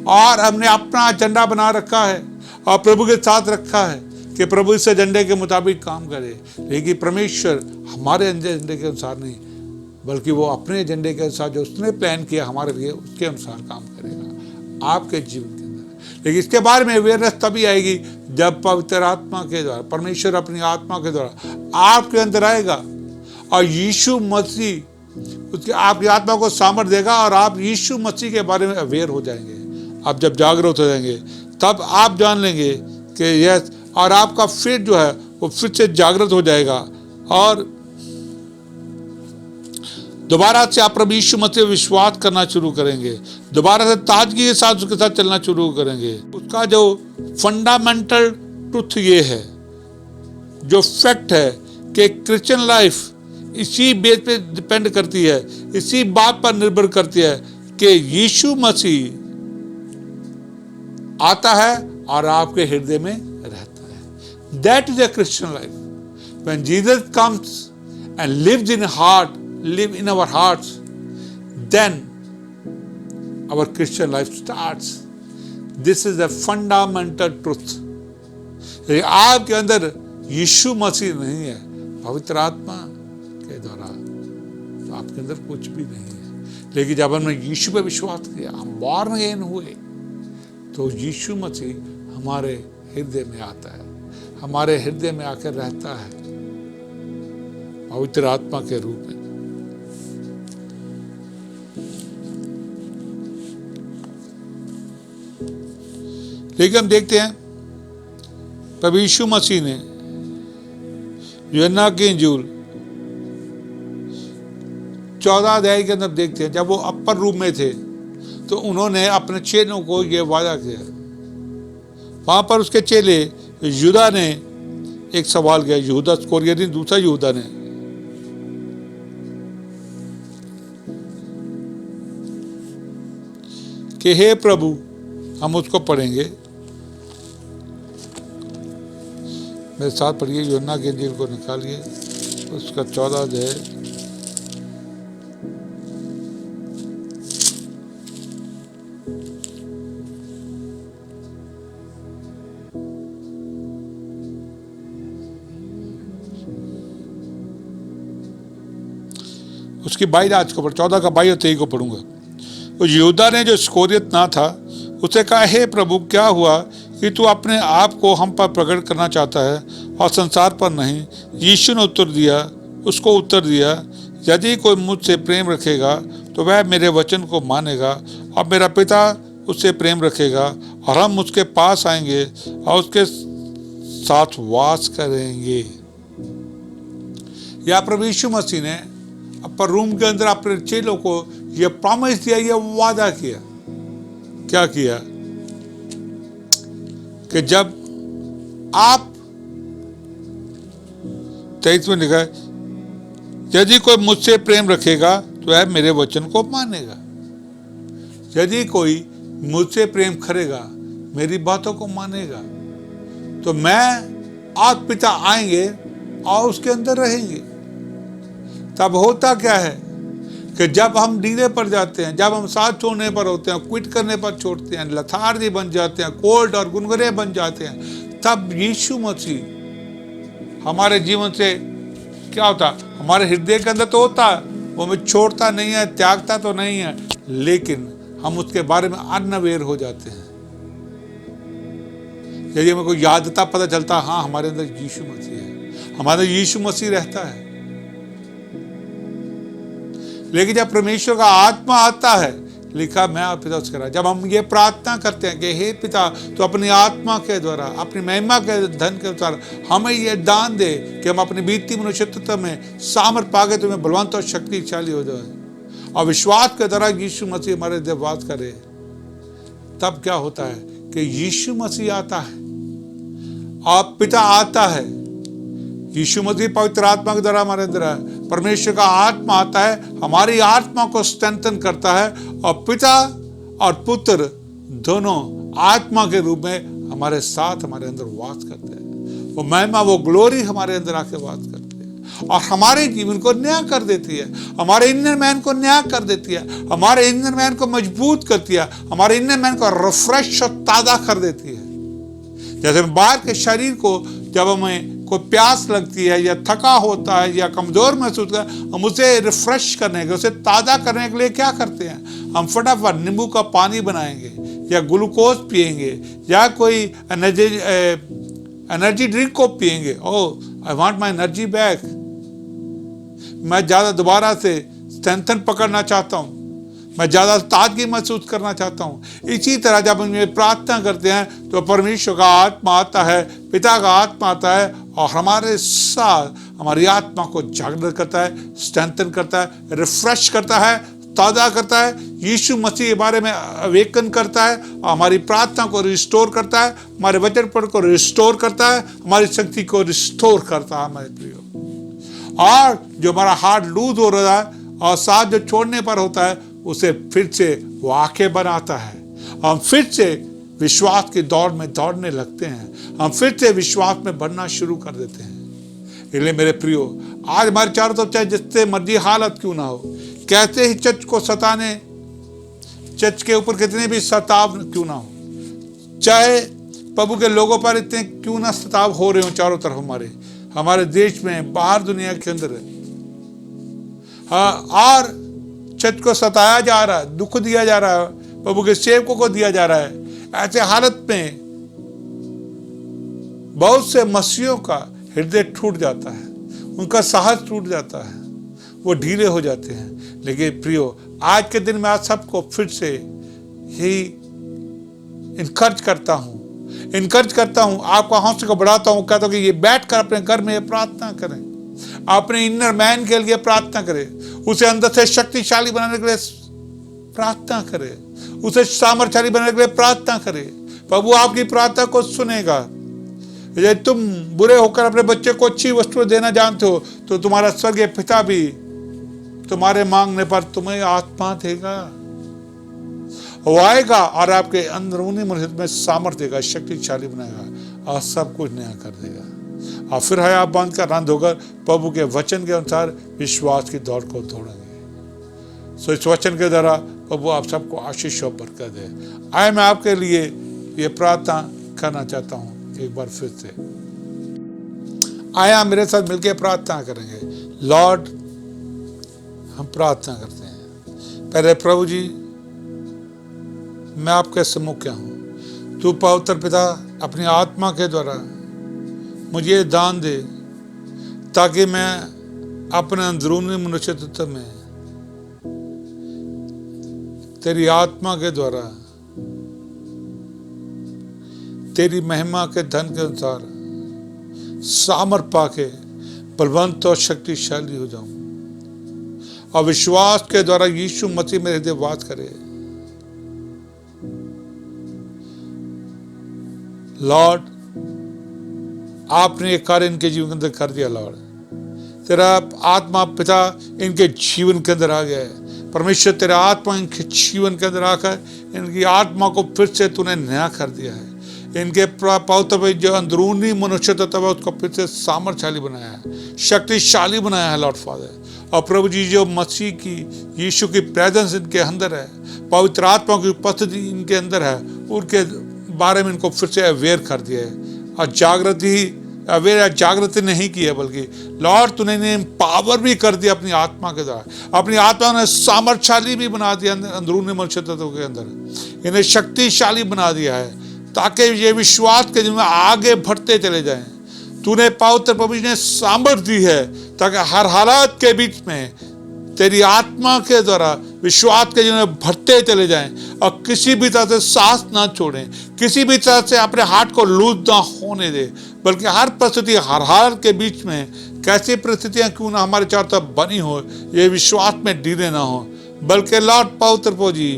और हमने अपना एजेंडा बना रखा है और प्रभु के साथ रखा है कि प्रभु इस एजेंडे के मुताबिक काम करे। लेकिन परमेश्वर हमारे एजेंडे के अनुसार नहीं, बल्कि वो अपने एजेंडे के अनुसार जो उसने प्लान किया हमारे लिए, उसके अनुसार काम करेगा आपके जीवन के अंदर। लेकिन इसके बारे में अवेयरनेस तभी आएगी जब पवित्र आत्मा के द्वारा, परमेश्वर अपनी आत्मा के द्वारा आपके अंदर आएगा और यीशु मसीह उसकी आपकी आत्मा को सामर्थ्य देगा और आप यीशु मसीह के बारे में अवेयर हो जाएंगे। आप जब जागरूक हो जाएंगे तब आप जान लेंगे कि यस, और आपका फेथ जो है वो फिर से जागृत हो जाएगा और दोबारा से आप प्रभु यीशु मसीह विश्वास करना शुरू करेंगे, दोबारा से ताजगी के साथ उसके साथ चलना शुरू करेंगे। उसका जो फंडामेंटल ट्रुथ ये है, जो फैक्ट है कि क्रिश्चियन लाइफ इसी बेस पे डिपेंड करती है, इसी बात पर निर्भर करती है कि यीशु मसीह आता है और आपके हृदय में रहता है। That is a Christian life. When Jesus comes and lives in our hearts, then our Christian life starts. This is a fundamental truth. आपके अंदर यीशु मसीह नहीं है पवित्र आत्मा के द्वारा, तो आपके अंदर कुछ भी नहीं है। लेकिन जब हमने यीशु पे विश्वास किया, हम बॉर्न अगेन हुए, तो यीशु मसीह हमारे हृदय में आता है, हमारे हृदय में आकर रहता है पवित्र आत्मा के रूप में। लेकिन हम देखते हैं प्रभु यीशु मसीह ने यूहन्ना की इंजील 14 अध्याय के अंदर देखते हैं, जब वो अपर रूम में थे तो उन्होंने अपने चेलों को ये वादा किया। वहां पर उसके चेले यहूदा ने एक सवाल किया, यहूदा इस्करियोती दूसरा यहूदा ने, कि हे प्रभु, हम उसको पढ़ेंगे, मेरे साथ पढ़िए, यूहन्ना की इंजील को निकालिए, उसका 14 अध्याय, उसकी 22 आज को पढ़, 14 का 22 और 23 को पढ़ूंगा। उस यहूदा ने जो इस्करियोत ना था, उसे कहा, हे प्रभु, क्या हुआ कि तू अपने आप को हम पर प्रकट करना चाहता है और संसार पर नहीं? यीशु ने उसको उत्तर दिया, यदि कोई मुझसे प्रेम रखेगा तो वह मेरे वचन को मानेगा और मेरा पिता उससे प्रेम रखेगा और हम उसके पास आएंगे और उसके साथ वास करेंगे। या प्रभु यीशु मसीह ने अपर रूम के अंदर अपने चेलों को यह प्रॉमिस दिया, यह वादा किया। क्या किया? कि जब आप 23 में लिखा है, यदि कोई मुझसे प्रेम रखेगा तो वह मेरे वचन को मानेगा। यदि कोई मुझसे प्रेम करेगा, मेरी बातों को मानेगा, तो मैं और पिता आएंगे और उसके अंदर रहेंगे। तब होता क्या है कि जब हम डीले पर जाते हैं, जब हम साथ छोड़ने पर होते हैं, क्विट करने पर छोड़ते हैं, लथार्जी बन जाते हैं, कोल्ड और गुनगुने बन जाते हैं, तब यीशु मसीह हमारे जीवन से क्या होता है, हमारे हृदय के अंदर तो होता है, वो हमें छोड़ता नहीं है, त्यागता तो नहीं है, लेकिन हम उसके बारे में अनअवेयर हो जाते हैं। यदि हमें कोई यादता पता चलता, हाँ हमारे अंदर यीशु मसीह है, हमारे अंदर यीशु मसीह रहता है। लेकिन जब परमेश्वर का आत्मा आता है, लिखा मैं और पिता उसके, जब हम ये प्रार्थना करते हैं कि हे पिता तो अपनी आत्मा के द्वारा, अपनी महिमा के धन के अनुसार हमें ये दान दे कि हम अपनी बीती मनुष्यत्व में सामर्थ पाके तुम्हें बलवंत और शक्तिशाली हो जाए, और विश्वास के द्वारा यीशु मसीह हमारे हृदय वास करे, तब क्या होता है कि यीशु मसीह आता है और पिता आता है। यीशु मसीह पवित्र आत्मा के द्वारा हमारे अंदर है, परमेश्वर का आत्मा आता है, हमारी आत्मा को स्ट्रेंथन करता है, और पिता और पुत्र दोनों आत्मा के रूप में हमारे साथ हमारे अंदर वास करते हैं। वो महिमा, वो ग्लोरी हमारे अंदर आके वास करते हैं और हमारे जीवन को नया कर देती है, हमारे इनर मैन को नया कर देती है, हमारे इनर मैन को मजबूत करती है, हमारे इनर मैन को रिफ्रेश और ताज़ा कर देती है। जैसे बाहर के शरीर को जब हमें कोई प्यास लगती है या थका होता है या कमजोर महसूस करता है, हम उसे रिफ्रेश करने के, उसे ताज़ा करने के लिए क्या करते हैं, हम फटाफट नींबू का पानी बनाएंगे या ग्लूकोज पिएंगे या कोई एनर्जी ड्रिंक को पिएंगे। Oh I want my energy back, मैं ज़्यादा दोबारा से स्ट्रेंथन पकड़ना चाहता हूँ, मैं ज़्यादा ताजगी महसूस करना चाहता हूँ। इसी तरह जब हम ये प्रार्थना करते हैं तो परमेश्वर का आत्मा आता है, पिता का आत्मा आता है और हमारे साथ हमारी आत्मा को जागृत करता है, स्ट्रेंथन करता है, रिफ्रेश करता है, ताज़ा करता है, यीशु मसीह के बारे में अवेकन करता है और हमारी प्रार्थना को रिस्टोर करता है, हमारे वचन पढ़ को रिस्टोर करता है, हमारी शक्ति को रिस्टोर करता है हमारे प्रियो। और जो हमारा हार्ट लूज हो रहा है और साथ जो छोड़ने पर होता है, उसे फिर से वो आंखें बनाता है, हम फिर से विश्वास की दौड़ में दौड़ने लगते हैं, हम फिर से विश्वास में बढ़ना शुरू कर देते हैं। इसलिए मेरे प्रियो, आज हमारे चारों तरफ चाहे जिससे मर्जी हालत क्यों ना हो, कैसे ही चर्च को सताने, चर्च के ऊपर कितने भी सताव क्यों ना हो, चाहे प्रभु के लोगों पर इतने क्यों ना सताव हो रहे हो चारों तरफ, हमारे देश में, बाहर दुनिया के अंदर, हाँ, और चर्च को सताया जा रहा है, दुख दिया जा रहा है, प्रभु के सेवकों को दिया जा रहा है, ऐसे हालत में बहुत से मसीहों का हृदय टूट जाता है, उनका साहस टूट जाता है, वो ढीले हो जाते हैं। लेकिन प्रियो, आज के दिन में आज सबको फिर से यही इनकरेज करता हूँ, आपका हौसला को बढ़ाता हूँ, कहता हूँ कि ये बैठकर अपने घर में प्रार्थना करें, अपने इनर मैन के लिए प्रार्थना करें, उसे अंदर से शक्तिशाली बनाने के लिए प्रार्थना करें, उसे सामर्थ्यशाली बनाने के लिए प्रार्थना करें। प्रभु आपकी प्रार्थना को सुनेगा। यदि तुम बुरे होकर अपने बच्चे को अच्छी वस्तु देना जानते हो तो तुम्हारा स्वर्गीय पिता भी तुम्हारे मांगने पर तुम्हें आत्मा देगा, वो आएगा और आपके अंदरूनी मनुष्य में सामर्थ्य देगा, शक्तिशाली बनाएगा और सब कुछ नया कर देगा। और फिर है आप बांध कर रंध होकर प्रभु के वचन के अनुसार विश्वास की दौड़ को दौड़ेंगे। सो इस वचन के द्वारा प्रभु आप सबको आशीष और बरकत दे। आए मैं आपके लिए ये प्रार्थना करना चाहता हूँ एक बार फिर से। आया मेरे साथ मिलकर प्रार्थना करेंगे। लॉर्ड, हम प्रार्थना करते हैं। पहले प्रभु जी, मैं आपके सम्मुख क्या हूँ, तू पवित्र पिता अपनी आत्मा के द्वारा मुझे दान दे ताकि मैं अपने अंदरूनी मनुष्यत्व में तेरी आत्मा के द्वारा तेरी महिमा के धन के अनुसार सामर्थ पाके बलवंत और शक्तिशाली हो जाऊं और विश्वास के द्वारा यीशु मसीह मेरे हृदय वास करे। लॉर्ड, आपने एक कार्य इनके जीवन के अंदर कर दिया। लॉर्ड, तेरा आत्मा पिता इनके जीवन के अंदर आ गया है। परमेश्वर, तेरा आत्मा इनके जीवन के अंदर आकर इनकी आत्मा को फिर से तूने नया कर दिया है। इनके पवित्र पे जो अंदरूनी मनुष्य तत्व है उसको फिर से सामर्थ्यशाली बनाया है, शक्तिशाली बनाया है लॉर्ड फादर। और प्रभु जी जो मसीह की यीशु की प्रेजेंस इनके अंदर है, पवित्र आत्मा की उपस्थिति इनके अंदर है, उनके बारे में इनको फिर से अवेयर कर दिया है। और जागृति नहीं की है, बल्कि लॉर्ड तूने इन्हें पावर भी कर दिया अपनी आत्मा के द्वारा। अपनी आत्मा ने सामर्थ्यशाली भी बना दिया अंदरूनी मनुष्य तत्व के अंदर, इन्हें शक्तिशाली बना दिया है ताकि ये विश्वास के जिनमें आगे बढ़ते चले जाएं। तूने पवित्र प्रभु जी ने सामर्थ दी है ताकि हर हालात के बीच में तेरी आत्मा के द्वारा विश्वास के जिनमें बढ़ते चले जाएं और किसी भी तरह से सांस ना छोड़ें, किसी भी तरह से अपने हार्ट को लूज ना होने दे, बल्कि हर परिस्थिति हर हाल के बीच में कैसी परिस्थितियां क्यों ना हमारे चारों तरफ बनी हो, ये विश्वास में डीले ना हो, बल्कि लॉर्ड पवित्र प्रभु जी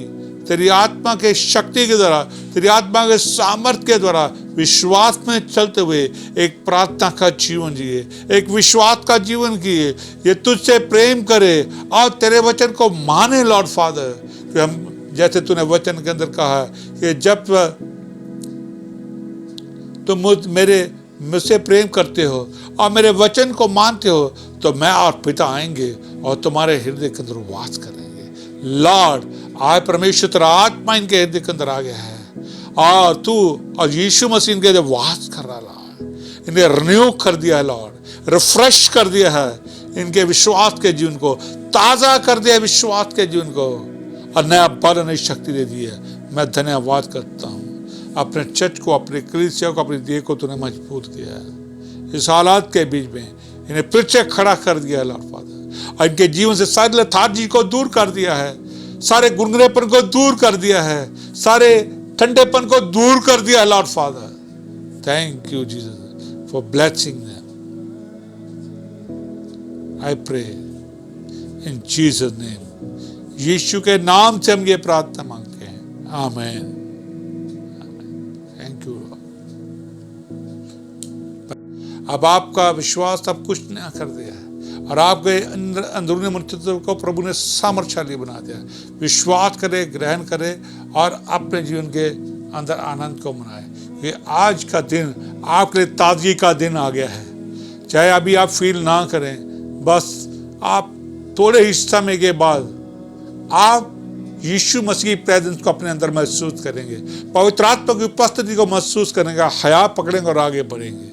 तेरी आत्मा के शक्ति के द्वारा, तेरी आत्मा के सामर्थ्य के द्वारा विश्वास में चलते हुए एक प्रार्थना का जीवन जिए, एक विश्वास का जीवन जिए, ये तुझसे प्रेम करे और तेरे वचन को माने लॉर्ड फादर। कि हम जैसे तूने वचन के अंदर कहा कि जब तुम मुझसे प्रेम करते हो और मेरे वचन को मानते हो तो मैं और पिता आएंगे और तुम्हारे हृदय के अंदर वास करेंगे। लॉर्ड आज परमेश्वर तेरा आत्मा इनके हृदय के अंदर आ गया है और तू और यीशु मसीह इनके अंदर वास कर रहा है, इन्हें रिन्यू कर दिया है लॉर्ड, रिफ्रेश कर दिया है इनके विश्वास के जीवन को, ताजा कर दिया है विश्वास के जीवन को और नया बल नई शक्ति दे दी है। मैं धन्यवाद करता हूँ अपने चर्च को, अपने कलीसिया को, अपनी देह को तूने मजबूत किया है। इस हालात के बीच में इन्हें फिर से खड़ा कर दिया है लॉर्ड फादर, और इनके जीवन से सारी लेथार्जी को दूर कर दिया है, सारे गुनगुनेपन को दूर कर दिया है, सारे ठंडेपन को दूर कर दिया है lord father. Thank you Jesus for blessing them. I pray in Jesus name, Yeshu के नाम से हम ये प्रार्थना मांगते हैं, आमीन। Thank you. अब आपका विश्वास सब कुछ नया कर दिया है और आपके अंदरूनी मनुष्यत्व को प्रभु ने सामर्थ्यशाली बना दिया। विश्वास करे, ग्रहण करे और अपने जीवन के अंदर आनंद को मनाए। ये आज का दिन आपके लिए ताजगी का दिन आ गया है। चाहे अभी आप फील ना करें, बस आप थोड़े ही समय के बाद आप यीशु मसीह की प्रेजेंस को अपने अंदर महसूस करेंगे, पवित्र आत्मा की उपस्थिति को महसूस करेंगे, हया पकड़ेंगे और आगे बढ़ेंगे।